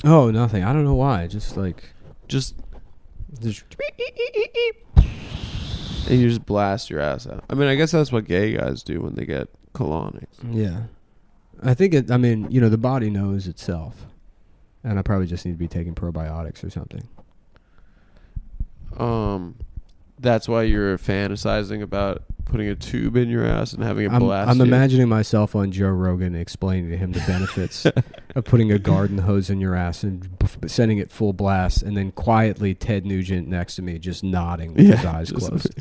Oh, nothing. I don't know why. Just and you just blast your ass out. I mean, I guess that's what gay guys do when they get colonics. Yeah. I think the body knows itself. And I probably just need to be taking probiotics or something. That's why you're fantasizing about putting a tube in your ass and having it blast I'm you. imagining myself on Joe Rogan explaining to him the benefits of putting a garden hose in your ass and sending it full blast, and then quietly Ted Nugent next to me just nodding with his eyes closed.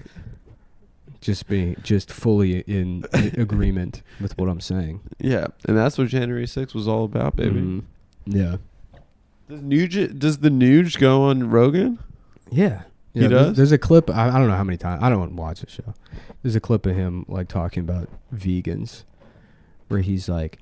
Just fully in agreement with what I'm saying. Yeah, and that's what January 6th was all about, baby. Mhm. Yeah. Does the Nuge go on Rogan? Yeah. He does? There's a clip. I don't know how many times. I don't watch the show. There's a clip of him like talking about vegans, where he's like,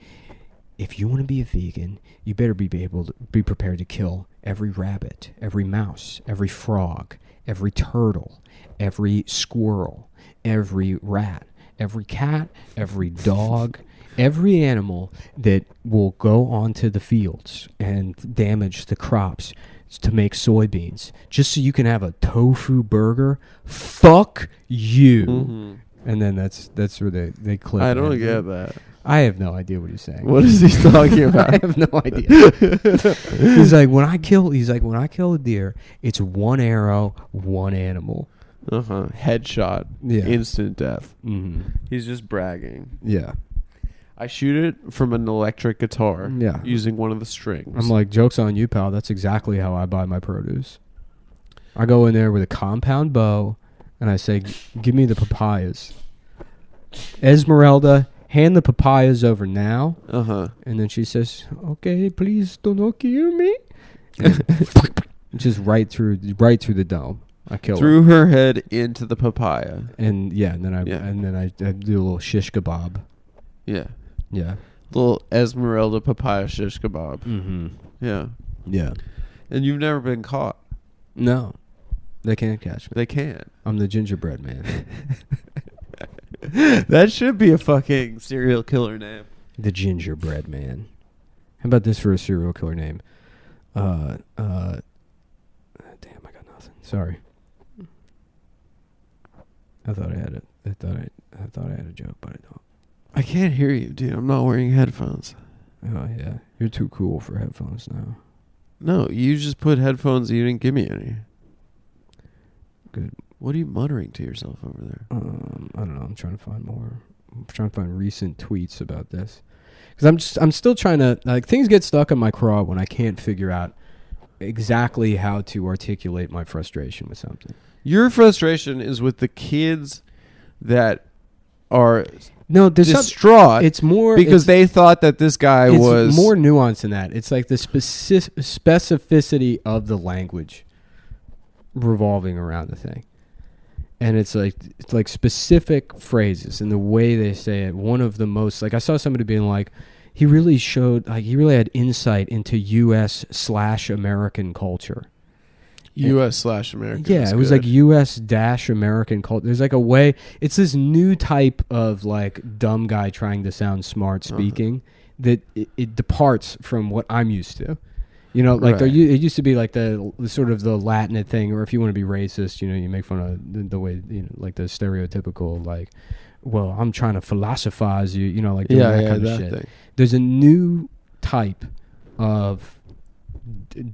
"If you want to be a vegan, you better be able to be prepared to kill every rabbit, every mouse, every frog, every turtle, every squirrel, every rat, every cat, every dog." Every animal that will go onto the fields and damage the crops to make soybeans, just so you can have a tofu burger, fuck you. Mm-hmm. And then that's where they clip. I don't in. get that. I have no idea what he's saying. What is he talking about? I have no idea. He's like, when I kill a deer, it's one arrow, one animal. Headshot. Yeah. Instant death. Mm-hmm. He's just bragging. Yeah. I shoot it from an electric guitar. Yeah. Using one of the strings. I'm like, joke's on you, pal. That's exactly how I buy my produce. I go in there with a compound bow, and I say, give me the papayas. Esmeralda, hand the papayas over now. Uh-huh. And then she says, okay, please do not kill me. Just right through the dome. I kill her. Threw her head into the papaya. And yeah, and then I do a little shish kebab. Yeah. Yeah. Little Esmeralda papaya shish kebab. Mm-hmm. Yeah. Yeah. And you've never been caught. No. They can't catch me. They can't. I'm the gingerbread man. That should be a fucking serial killer name. The gingerbread man. How about this for a serial killer name? Damn, I got nothing. Sorry. I thought I had it. I thought I had a joke, but I don't. I can't hear you, dude. I'm not wearing headphones. Oh yeah, you're too cool for headphones now. No, you just put headphones and you didn't give me any. Good. What are you muttering to yourself over there? I don't know. I'm trying to find more. I'm trying to find recent tweets about this, because I'm still trying to, like, things get stuck in my craw when I can't figure out exactly how to articulate my frustration with something. Your frustration is with the kids that are there's distraught. It's more because they thought that this guy was more nuanced than that. It's like the specificity of the language revolving around the thing, and it's like specific phrases and the way they say it. One of the most, like, I saw somebody being like, he really had insight into U.S./American culture. U.S./American. Yeah, it was like U.S.-American culture. There's like a way. It's this new type of like dumb guy trying to sound smart speaking that it departs from what I'm used to. You know, like it used to be like the sort of the Latin thing, or if you want to be racist, you know, you make fun of the way, you know, like the stereotypical, like, well, I'm trying to philosophize you, you know, like that kind of shit. Thing. There's a new type of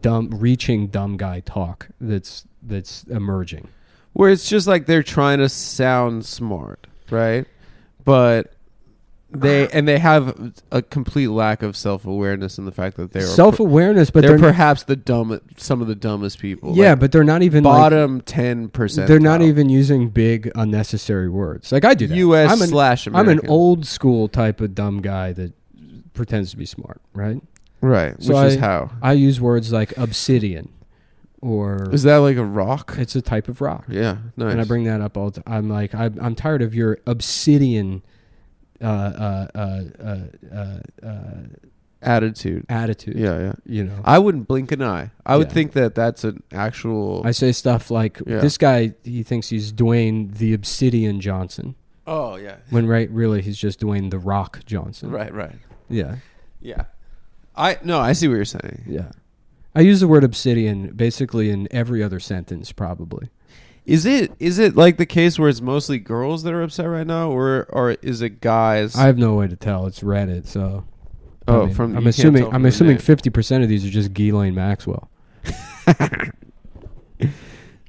reaching dumb guy talk that's emerging, where it's just like they're trying to sound smart, right? But they have a complete lack of self-awareness in the fact that they're self-awareness, but they're perhaps some of the dumbest people. Yeah, like, but they're not even bottom 10%. They're not even using big unnecessary words. Like I do that. U.S./American. I'm an old school type of dumb guy that pretends to be smart, right? Right. So which is how I use words like obsidian, or is that like a rock? It's a type of rock. Yeah, nice. And I bring that up all the time. I'm like, I'm tired of your obsidian attitude. Yeah. You know, I wouldn't blink an eye. I would think that that's an actual. I say stuff like, this guy, he thinks he's Dwayne the Obsidian Johnson. Oh yeah. When really he's just Dwayne the Rock Johnson. Right. Yeah. I see what you're saying. Yeah. I use the word obsidian basically in every other sentence, probably. Is it like the case where it's mostly girls that are upset right now, or is it guys? I have no way to tell. It's Reddit, so. I'm assuming 50% of these are just Ghislaine Maxwell.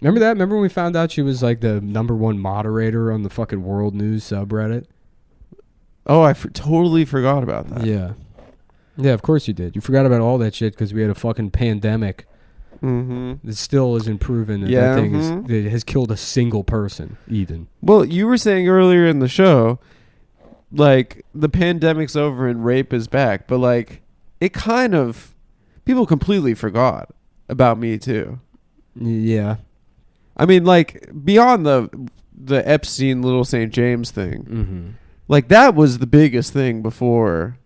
Remember that? Remember when we found out she was like the #1 moderator on the fucking World News subreddit? Oh, I totally forgot about that. Yeah. Yeah, of course you did. You forgot about all that shit because we had a fucking pandemic. Mm-hmm. It still isn't proven that that thing that has killed a single person, even. Well, you were saying earlier in the show, like, the pandemic's over and rape is back, but, like, it kind of... People completely forgot about Me Too. Yeah. I mean, like, beyond the Epstein Little St. James thing, Mm-hmm. like, that was the biggest thing before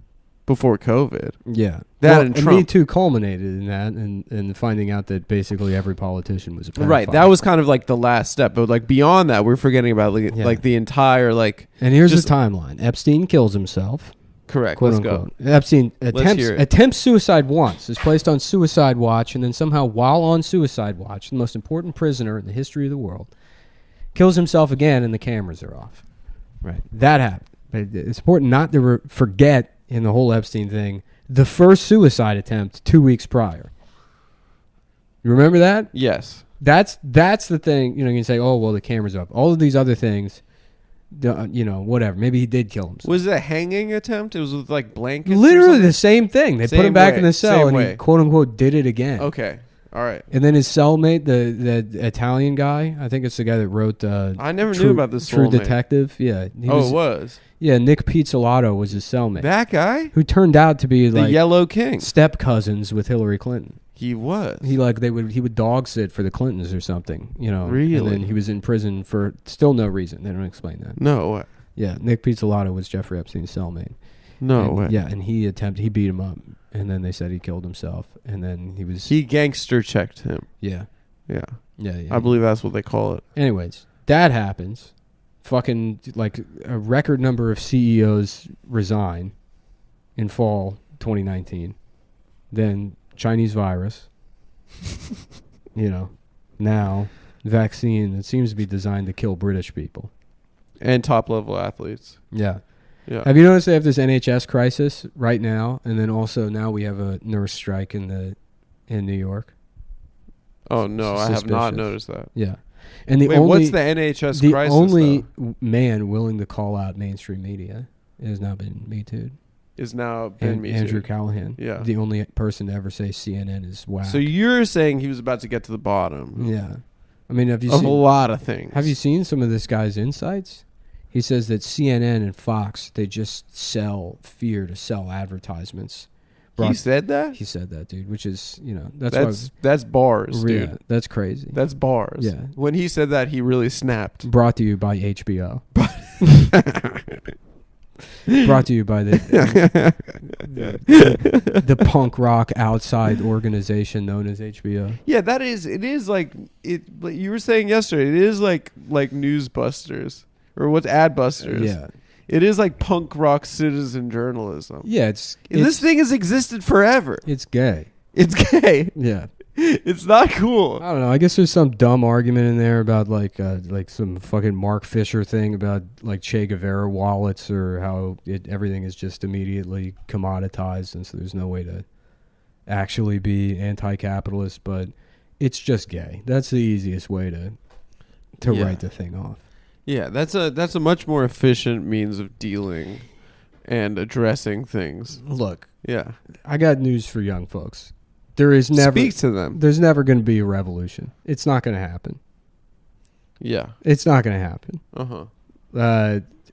COVID. Yeah. That and Trump. Me Too culminated in that and finding out that basically every politician was a pedophile. Right. That was kind of like the last step. But, like, beyond that, we're forgetting about, like the entire, like... And here's the timeline. Epstein kills himself. Correct. Quote, Let's unquote. go. Epstein hear it. attempts suicide once, is placed on suicide watch, and then somehow while on suicide watch, the most important prisoner in the history of the world, kills himself again and the cameras are off. Right. That happened. But it's important not to forget in the whole Epstein thing the first suicide attempt 2 weeks prior. You remember that? Yes. That's the thing. You know, you can say, oh, well, the camera's off. All of these other things, you know, whatever. Maybe he did kill himself. Was it a hanging attempt? It was with, like, blankets? Literally the same thing. They put him back in the cell and way. he, quote unquote, did it again. Okay. All right. And then his cellmate, the Italian guy, I think it's the guy that wrote I never knew about this True soulmate. Detective. Yeah. It was? Yeah, Nick Pizzolatto was his cellmate. That guy? Who turned out to be the like Yellow King. Step cousins with Hillary Clinton. He was. He would dog sit for the Clintons or something, you know. Really? And then he was in prison for still no reason. They don't explain that. No way. Yeah, Nick Pizzolatto was Jeffrey Epstein's cellmate. No way. Yeah, and he beat him up, and then they said he killed himself, and then he gangster checked him. Yeah. Yeah. Yeah. I believe that's what they call it. Anyways, that happens. Fucking, like, a record number of CEOs resign in fall 2019. Then Chinese virus. You know, now vaccine that seems to be designed to kill British people. And top-level athletes. Yeah. Yeah. Have you noticed they have this NHS crisis right now, and then also now we have a nurse strike in New York? Oh no, I have not noticed that. Yeah, and what's the NHS crisis? The only man willing to call out mainstream media has now been Me Too. Is now been Me Too. Andrew Callahan. Yeah, the only person to ever say CNN is whack. So you're saying he was about to get to the bottom? Yeah, I mean, have you seen a lot of things? Have you seen some of this guy's insights? He says that CNN and Fox, they just sell fear to sell advertisements. He said that? He said that, dude, which is, you know, that's bars, dude. Yeah, that's crazy. That's bars. Yeah. When he said that, he really snapped. Brought to you by HBO. Brought to you by the punk rock outside organization known as HBO. Yeah, it is like you were saying yesterday, it is like Newsbusters. Or what's Adbusters? Yeah. It is like punk rock citizen journalism. Yeah, this thing has existed forever. It's gay. It's gay. Yeah. It's not cool. I don't know. I guess there's some dumb argument in there about like some fucking Mark Fisher thing about like Che Guevara wallets or how everything is just immediately commoditized and so there's no way to actually be anti-capitalist, but it's just gay. That's the easiest way to write the thing off. Yeah, that's a much more efficient means of dealing and addressing things. Look, yeah, I got news for young folks. There is never speak to them. There's never going to be a revolution. It's not going to happen. Yeah, it's not going to happen.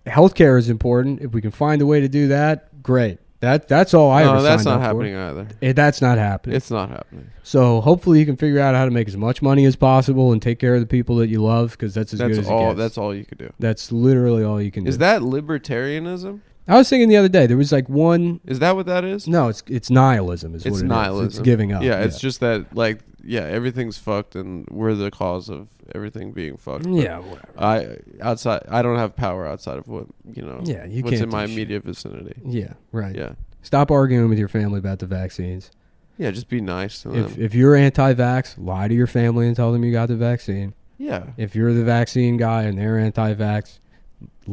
Healthcare is important. If we can find a way to do that, great. That's all I ever signed up for. No, that's not happening either. That's not happening. It's not happening. So hopefully you can figure out how to make as much money as possible and take care of the people that you love because that's as good as it gets. That's all you could do. That's literally all you can do. Is that libertarianism? I was thinking the other day, there was like one... Is that what that is? No, it's nihilism is what it is. It's nihilism. It's giving up. Yeah, it's just that, like, everything's fucked and we're the cause of everything being fucked. Yeah, whatever. I don't have power outside of what, what's in my immediate vicinity. Yeah, right. Yeah. Stop arguing with your family about the vaccines. Yeah, just be nice to them. If you're anti-vax, lie to your family and tell them you got the vaccine. Yeah. If you're the vaccine guy and they're anti-vax,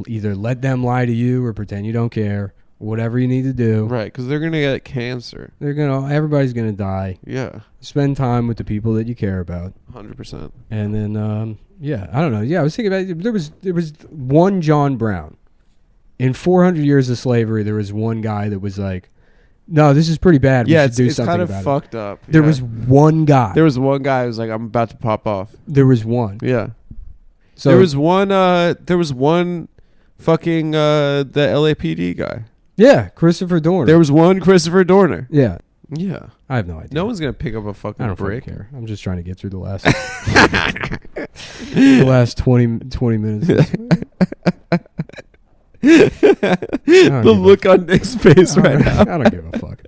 either let them lie to you or pretend you don't care, whatever you need to do. Right, because they're gonna get cancer. Everybody's gonna die. Yeah, Spend time with the people that you care about. 100%. And then, I don't know. Yeah, I was thinking about it. There was one John Brown. In 400 years of slavery, there was one guy that was like, no, this is pretty bad. Yeah, we should do it's something kind of about fucked up. There Yeah. was one guy. There was one guy who was like, I'm about to pop off. There was one. Yeah. So there was one fucking the LAPD guy. Yeah, Christopher Dorner. There was one Christopher Dorner. Yeah. Yeah. I have no idea. No one's going to pick up a fucking I don't break. care. I'm just trying to get through the last the last 20 minutes. The look on Nick's face right now. I don't give a fuck.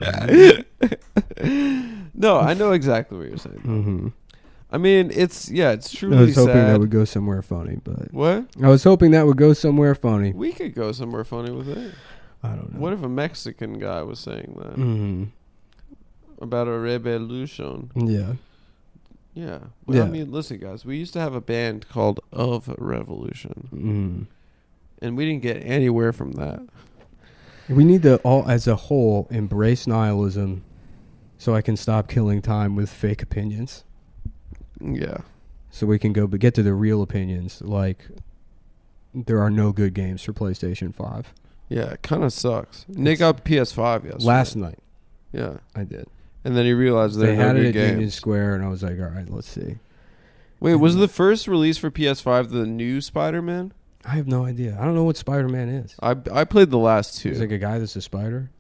No, I know exactly what you're saying. Mm-hmm. I mean, it's truly I was hoping sad. that would go somewhere funny, but What? I was hoping that would go somewhere funny. We could go somewhere funny with it. I don't know. What if a Mexican guy was saying that Mm-hmm. about a revolution? Yeah. Yeah. Well, Yeah. I mean, listen, guys. We used to have a band called Of Revolution, Mm-hmm. and we didn't get anywhere from that. We need to all, as a whole, embrace nihilism, so I can stop killing time with fake opinions. Yeah. So we can get to the real opinions, like there are no good games for PlayStation 5. Yeah, it kind of sucks. Nick got PS5 yesterday. Last night, Yeah. I did. And then he realized there They were no had it good at games. Union Square, and I was like, all right, let's see. Wait, was the first release for PS5 the new Spider-Man? I have no idea. I don't know what Spider-Man is. I played the last two. He's like a guy that's a spider.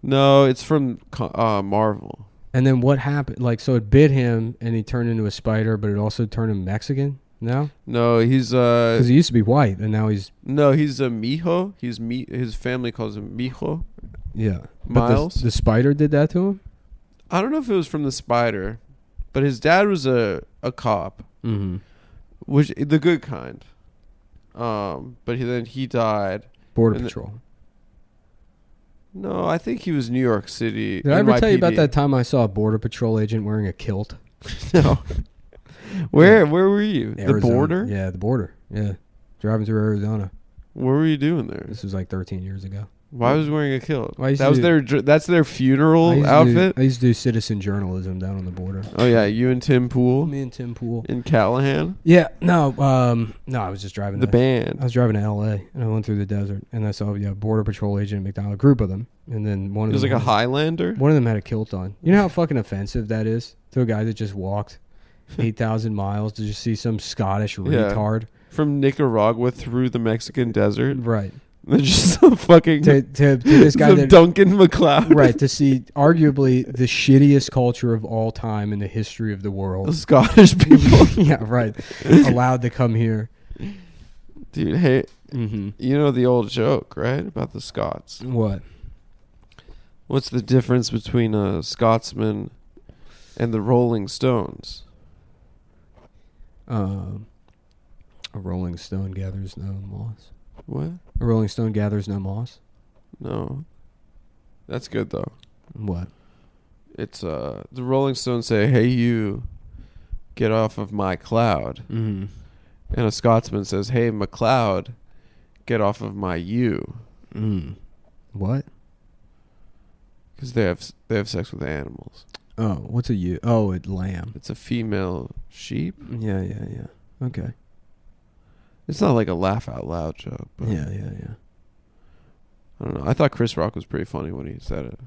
No, it's from Marvel. And then what happened? Like, so it bit him, and he turned into a spider, but it also turned him Mexican now? No, he's Because he used to be white, and now he's... he's a mijo. His family calls him mijo. Yeah. But Miles. the spider did that to him? I don't know if it was from the spider, but his dad was a cop, Mm-hmm. which the good kind. But then he died. Border And Patrol. No, I think he was New York City. Did I ever tell you about NYPD. that time I saw a Border Patrol agent wearing a kilt? No. Where were you? Arizona. The border? Yeah, the border. Yeah. Driving through Arizona. What were you doing there? This was like 13 years ago. Why was he wearing a kilt? Well, I used That to was do- that's their I funeral used to outfit? I used to do citizen journalism down on the border. Oh yeah, you and Tim Pool Me and Tim Pool. in Callahan? Yeah, no, I was just driving The I band. was driving to L.A. and I went through the desert and I saw Border Patrol agent at McDonald, a group of them, and then one It of was them like a Highlander? One of them had a kilt on. You know how fucking offensive that is to a guy that just walked 8,000 miles to just see some Scottish retard? From Nicaragua through the Mexican desert. Right. They're just some fucking To this guy some that Duncan MacLeod. right to see arguably the shittiest culture of all time in the history of the The world. Scottish people. Yeah, right. Allowed to come here. Dude, hey, Mm-hmm. you know the old joke, right? About the Scots. What? What's the difference between a Scotsman and the Rolling Stones? A Rolling Stone gathers no moss. What? A Rolling Stone gathers no moss. No. That's good though. What? It's the Rolling Stones say, "Hey you, get off of my cloud." Mm-hmm. And a Scotsman says, "Hey MacLeod, get off of my you." What? Cuz they have sex with animals. Oh, what's a you? Oh, a lamb. It's a female sheep. Yeah. Okay. It's not like a laugh out loud joke, but Yeah. I don't know. I thought Chris Rock was pretty funny when he said it.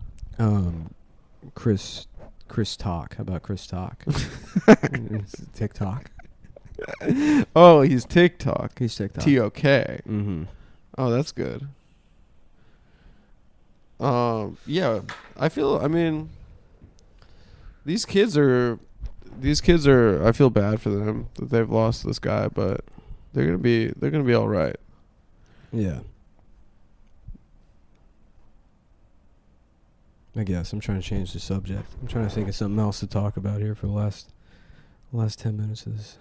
Chris Talk. How about Chris Talk? TikTok. Oh, he's TikTok. He's TikTok. TOK. Mm-hmm. Oh, that's good. Yeah, I mean, these kids are, I feel bad for them that they've lost this guy, but they're going to be all right. Yeah. I guess I'm trying to change the subject. I'm trying to think of something else to talk about here for the last 10 minutes of this.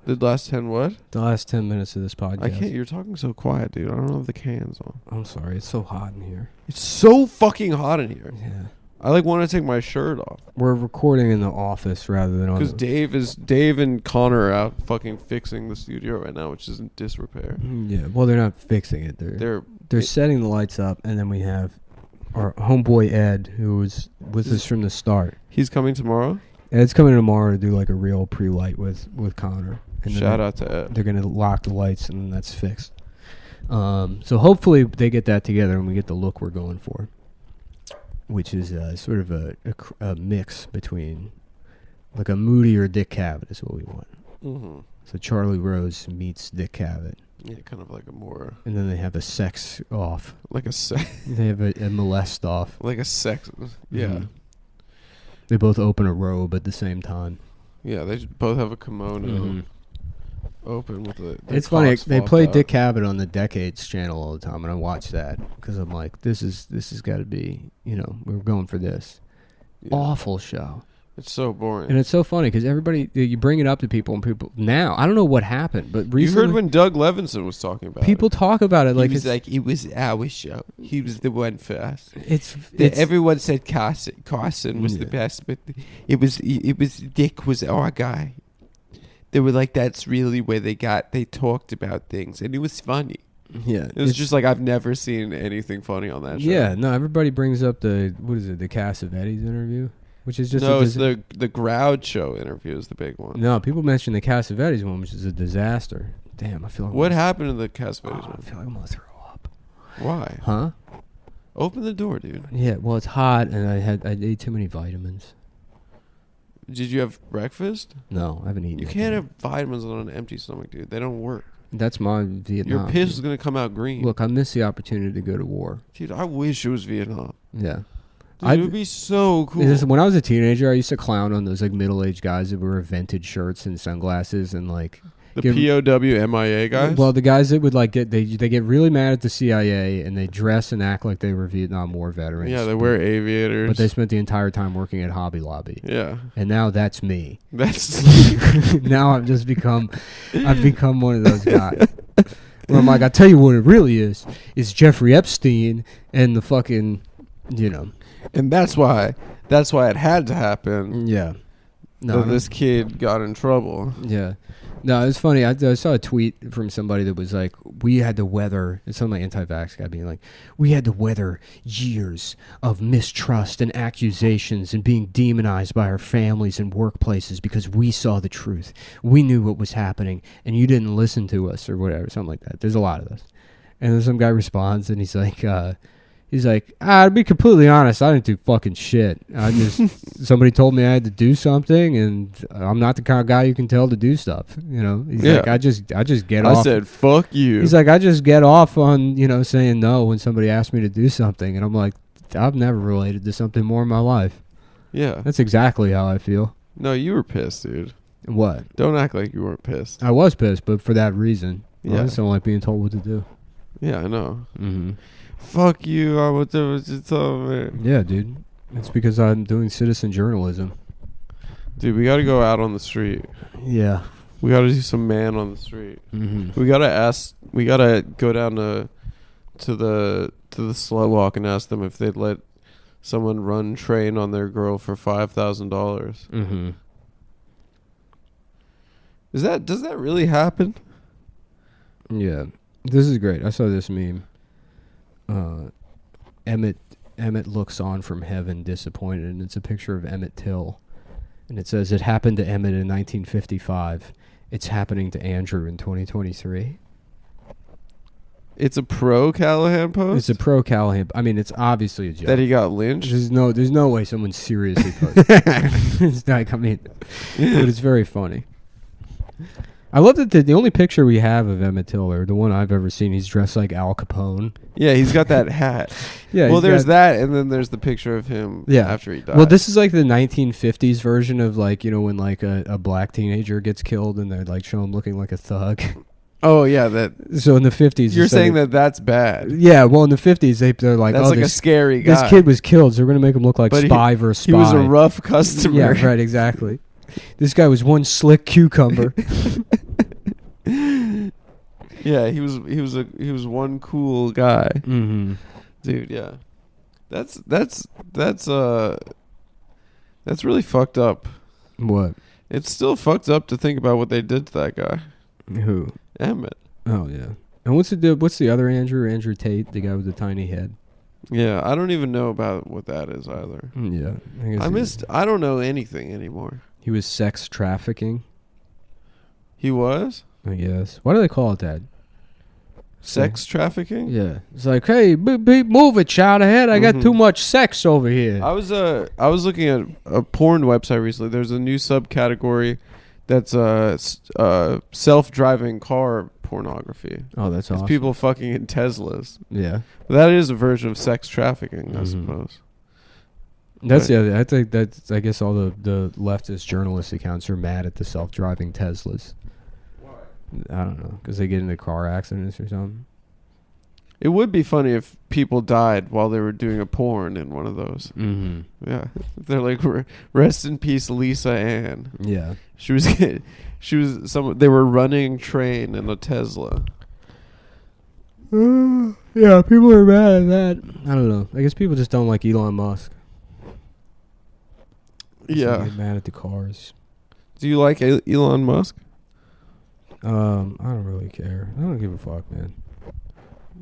The last 10 what? The last 10 minutes of this podcast. I can't, you're talking so quiet, dude. I don't have the cans on. I'm sorry. It's so hot in here. It's so fucking hot in here. Yeah. I want to take my shirt off. We're recording in the office rather than on Because the... Dave and Connor are out fucking fixing the studio right now, which is in disrepair. Yeah. Well, they're not fixing it. They're they're setting the lights up, and then we have our homeboy Ed, who was with us from the start. He's coming tomorrow? Ed's coming tomorrow to do like a real pre-light with Connor. And Shout out to Ed. They're going to lock the lights, and then that's fixed. So hopefully they get that together, and we get the look we're going for, which is sort of a mix between like a moodier Dick Cavett is what we want. Mm-hmm. So Charlie Rose meets Dick Cavett. Yeah, kind of like a more... And then they have a sex off. Like a sex... They have a molest off. Like a sex... Yeah. Mm-hmm. They both open a robe at the same time. Yeah, they both have a kimono Mm-hmm. open with the... It's funny. They play out. Dick Cavett on the Decades channel all the time, and I watch that because I'm like, this has got to be, we're going for this. Yeah. Awful show. It's so boring. And it's so funny because everybody, you bring it up to people, and people now, I don't know what happened, but recently, you heard when Doug Levinson was talking about people talk about it like He was it's like, it was our show. He was the one first. it's Everyone said Carson was the best, but it was Dick was our guy. They were like, that's really where they talked about things, and it was funny. yeah. It was just like, I've never seen anything funny on that show. Yeah, no, everybody brings up the Cassavetes interview, which is just it's the Grouch show interview is the big one. no. People mention the Cassavetes one, which is a disaster. Damn, I feel like What happened to the Cassavetes I one? feel like I'm gonna throw up. Why? Huh? Open the door, dude. Yeah, well, it's hot, and I ate too many vitamins. Did you have breakfast? No, I haven't eaten. You can't have vitamins on an empty stomach, dude. They don't work. That's my Vietnam. Your piss is going to come out green. Look, I missed the opportunity to go to war. Dude, I wish it was Vietnam. Yeah. Dude, it would be so cool. When I was a teenager, I used to clown on those like middle-aged guys that wear vintage shirts and sunglasses and like The POW MIA guys? Well, the guys that would like they get really mad at the CIA and they dress and act like they were Vietnam War veterans. Yeah, they wear aviators. But they spent the entire time working at Hobby Lobby. Yeah. And now that's me. That's now I've become one of those guys. Where I'm like, I tell you what it really is Jeffrey Epstein and the fucking, And that's why it had to happen. Yeah. No, this kid got in trouble. Yeah. No, it's funny. I saw a tweet from somebody that was like, we had to weather, it's some like anti-vax guy being like, we had to weather years of mistrust and accusations and being demonized by our families and workplaces because we saw the truth. We knew what was happening and you didn't listen to us or whatever, something like that. There's a lot of this. And then some guy responds and he's like, to be completely honest, I didn't do fucking shit. Somebody told me I had to do something, and I'm not the kind of guy you can tell to do stuff. He's like, I just get off. I said, fuck you. He's like, I just get off on, saying no when somebody asks me to do something. And I'm like, I've never related to something more in my life. Yeah. That's exactly how I feel. No, you were pissed, dude. What? Don't act like you weren't pissed. I was pissed, but for that reason. Yeah. I just don't like being told what to do. Yeah, I know. Mm-hmm. Fuck you, I would do what you told me. Yeah, dude. It's because I'm doing citizen journalism. Dude, we gotta go out on the street. Yeah. We gotta do some man on the street. Mm-hmm. We gotta go down to the slut walk and ask them if they'd let someone run train on their girl for $5,000. Mm-hmm. Does that really happen? Yeah. This is great. I saw this meme. Emmett looks on from heaven disappointed, and it's a picture of Emmett Till. And it says, it happened to Emmett in 1955. It's happening to Andrew in 2023. It's a pro Callahan post? It's a pro Callahan. I mean, it's obviously a joke. That he got lynched? There's no way someone seriously posted it. It's like, I mean, but it's very funny. I love that the only picture we have of Emmett Till, or the one I've ever seen, he's dressed like Al Capone. Yeah, he's got that hat. Yeah. Well, there's that, and then there's the picture of him after he died. Well, this is like the 1950s version of like, when like a black teenager gets killed and they're like show him looking like a thug. Oh, yeah. So in the 50s... You're saying that's bad. Yeah, well, in the 50s, they're like... That's like a scary guy. This kid was killed, so we're going to make him look like Spy versus Spy. He was a rough customer. Yeah, right, exactly. This guy was one slick cucumber. Yeah, he was one cool guy. Mm-hmm. Dude, yeah. That's really fucked up. What? It's still fucked up to think about what they did to that guy. Who? Emmett. Oh, yeah. And what's the other Andrew? Andrew Tate, the guy with the tiny head. Yeah, I don't even know about what that is either. Yeah, I don't know anything anymore. He was sex trafficking. He was? I guess. Why do they call it that? Sex trafficking? Yeah, it's like, hey, move it, child ahead. I got too much sex over here. I was looking at a porn website recently. There's a new subcategory that's self-driving car pornography. Oh, that's It's awesome. people fucking in Teslas. Yeah, But that is a version of sex trafficking, I suppose. that's Right. the other. I think that's. I guess all the leftist journalist accounts are mad at the self-driving Teslas. I don't know, because they get into car accidents or something. It would be funny if people died while they were doing a porn in one of those. Mm-hmm. Yeah, they're like, rest in peace, Lisa Ann. Yeah. She was They were running train in a Tesla. Yeah, people are mad at that. I don't know. I guess people just don't like Elon Musk. So Yeah. they get mad at the cars. Do you like Elon Musk? I don't really care. I don't give a fuck, man.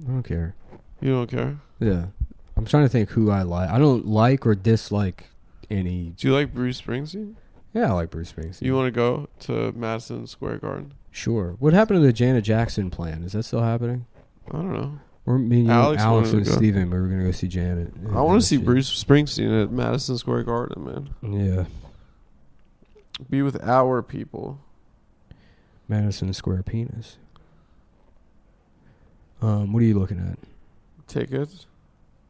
I don't care. You don't care? Yeah. I'm trying to think who I like. I don't like or dislike any. Do you like Bruce Springsteen? Yeah, I like Bruce Springsteen. You want to go to Madison Square Garden? Sure. What happened to the Janet Jackson plan? Is that still happening? I don't know. Or me and you, Alex Alex wanted and to go. Steven, we were going to go see Janet. I want to see shit. Bruce Springsteen at Madison Square Garden, man. Yeah. Be with our people. Madison Square Penis. What are you looking at? Tickets?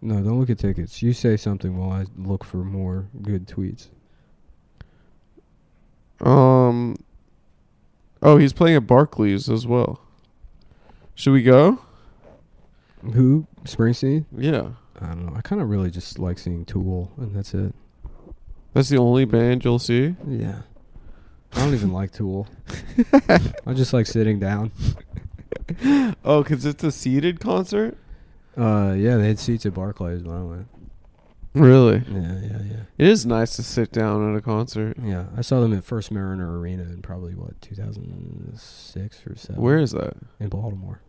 No, don't look at tickets. You say something while I look for more good tweets. Oh, he's playing at Barclays as well. Should we go? Who? Springsteen? Yeah. I don't know. I kind of really just like seeing Tool, and that's it. That's the only band you'll see? Yeah. I don't even like Tool. I just like sitting down. Oh, because it's a seated concert? Yeah, they had seats at Barclays when I went. Really? Yeah. It is nice to sit down at a concert. Yeah, I saw them at First Mariner Arena in probably, 2006 or 7. Where is that? In Baltimore.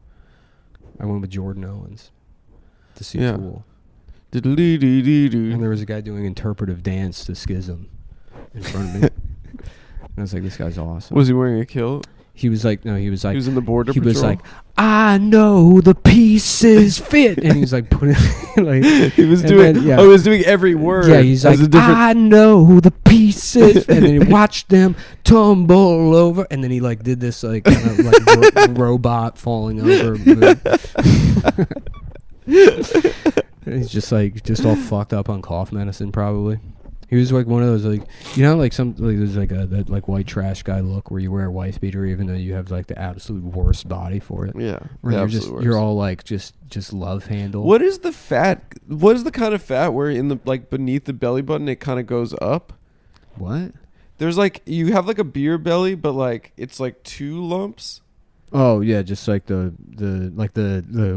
I went with Jordan Owens to see Yeah. Tool. And And there was a guy doing interpretive dance to Schism in front of me. And I was like, this guy's awesome. Was he wearing a kilt? He was like, He was in the border he patrol? was like, I know the pieces fit. And he was like, putting, like, he was and doing, then, yeah. he was doing every word. Yeah, he's as like, a different. I know the pieces. And then he watched them tumble over. And then he, like, did this, like, kind of, like, robot falling over. And he's just, like, all fucked up on cough medicine, probably. He was like one of those, like, you know, like there's like that like white trash guy look where you wear a wife beater even though you have like the absolute worst body for it. Yeah, Where the you're absolute worst. you're all like just love handle. What is the fat? What is the kind of fat where in the like beneath the belly button it kind of goes up? What? There's like you have like a beer belly, but like it's like 2 lumps. Oh yeah, just like the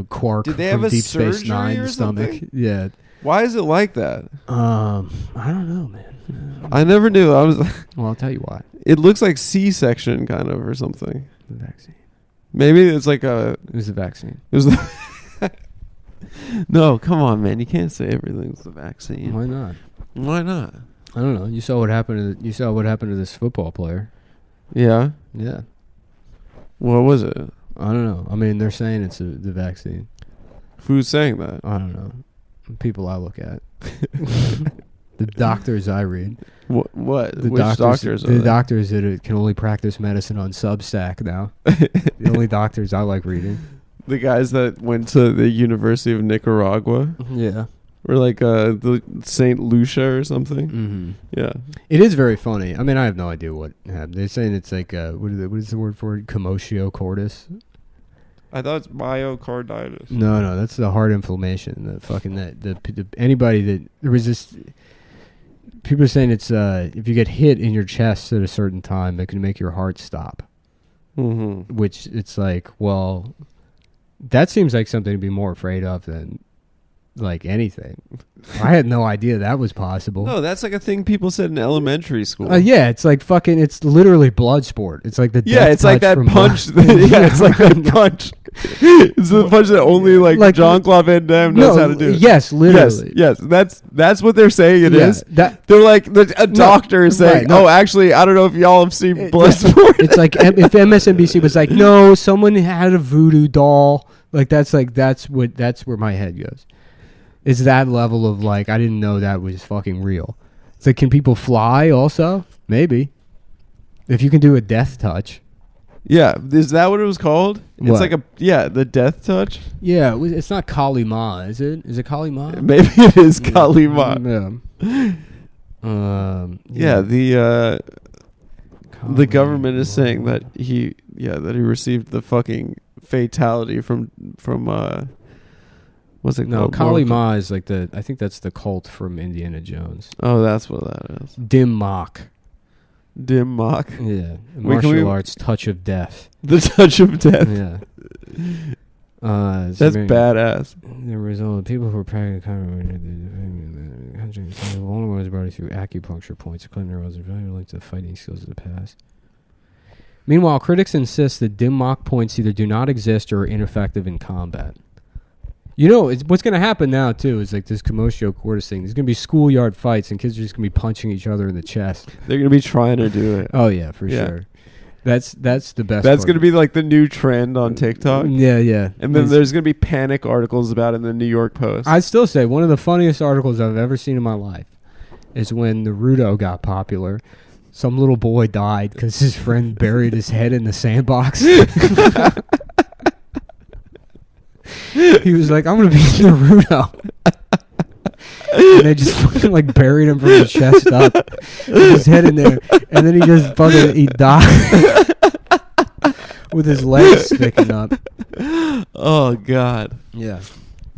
quark Did they from have a Deep Space surgery Nine or stomach. something? Yeah. Why is it like that? I don't know, man. I never knew. I was. Well, I'll tell you why. It looks like C-section kind of or something. The vaccine. Maybe it's like a. It was the vaccine. It was. No, come on, man. You can't say everything's the vaccine. Why not? Why not? I don't know. You saw what happened to this football player. Yeah. Yeah. What was it? I don't know. I mean, they're saying it's the vaccine. Who's saying that? I don't know. People I look at. The doctors I read. What? The Which doctors are The they? doctors that can only practice medicine on Substack now. The only doctors I like reading. The guys that went to the University of Nicaragua. Yeah. Or like the St. Lucia or something. Mm-hmm. Yeah. It is very funny. I mean, I have no idea what happened. They're saying it's like, what is the word for it? Commotio cordis? I thought it's myocarditis. No, that's the heart inflammation. The fucking the anybody that there was this. People are saying it's if you get hit in your chest at a certain time, it can make your heart stop. Mm-hmm. Which it's like, well, that seems like something to be more afraid of than like anything. I had no idea that was possible. No, that's like a thing people said in elementary school. Yeah, it's like fucking. It's literally blood sport. It's like the Yeah, death it's like touch that from punch. blood. Yeah, it's like that punch. It's the punch that only like Jean-Claude Van Damme knows how to do. Yes, literally. Yes. That's what they're saying it is. That, They're like a doctor is saying, right, no. "Oh, actually, I don't know if y'all have seen Bloodsport." it's like if MSNBC was like, no, someone had a voodoo doll. That's where my head goes. It's that level of like, I didn't know that was fucking real. It's like, can people fly also? Maybe. If you can do a death touch. Yeah, is that what it was called? What? It's like the death touch. Yeah, it's not Kali Ma, is it? Is it Kali Ma? Maybe it is Kali Ma. Yeah. Yeah, the government is saying that he received the fucking fatality from what's it No, called? Kali Ma is like I think that's the cult from Indiana Jones. Oh, that's what that is. Dim Mak. Dim Mak. Yeah. Wait, Martial arts touch of death. The touch of death. Yeah. That's badass. The result of people who were practicing one was brought through acupuncture points, claiming there was a value linked to the fighting skills of the past. Meanwhile, critics insist that dim mock points either do not exist or are ineffective in combat. You know, what's going to happen now, too, is like this commotio cordis thing. There's going to be schoolyard fights, and kids are just going to be punching each other in the chest. They're going to be trying to do it. Oh, yeah, for sure. That's the best That's part. going to be like the new trend on TikTok. Yeah. And then there's going to be panic articles about it in the New York Post. I'd still say one of the funniest articles I've ever seen in my life is when Naruto got popular. Some little boy died because his friend buried his head in the sandbox. He was like, I'm going to be Naruto. And they just fucking like buried him from his chest up. With his head in there. And then he died. With his legs sticking up. Oh, God. Yeah.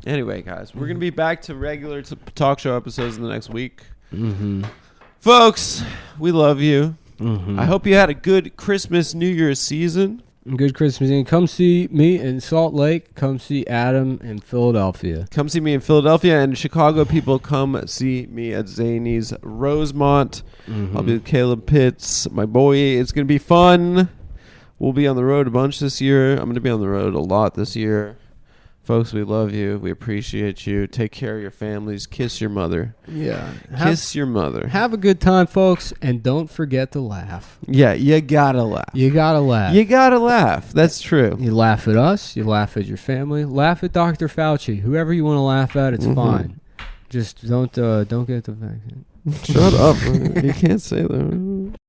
Anyway, guys, we're going to be back to regular talk show episodes in the next week. Mm-hmm. Folks, we love you. Mm-hmm. I hope you had a good Christmas, New Year's season. Good Christmas Eve. Come see me in Salt Lake. Come see Adam in Philadelphia. Come see me in Philadelphia, and Chicago people, come see me at Zany's Rosemont. Mm-hmm. I'll be with Caleb Pitts, my boy. It's going to be fun. We'll be on the road a bunch this year. I'm going to be on the road a lot this year. Folks, we love you. We appreciate you. Take care of your families. Kiss your mother. Yeah. Kiss your mother. Have a good time, folks, and don't forget to laugh. Yeah, you gotta laugh. You gotta laugh. You gotta laugh. That's true. You laugh at us. You laugh at your family. Laugh at Dr. Fauci. Whoever you want to laugh at, it's fine. Just don't get the vaccine. Shut up. You can't say that.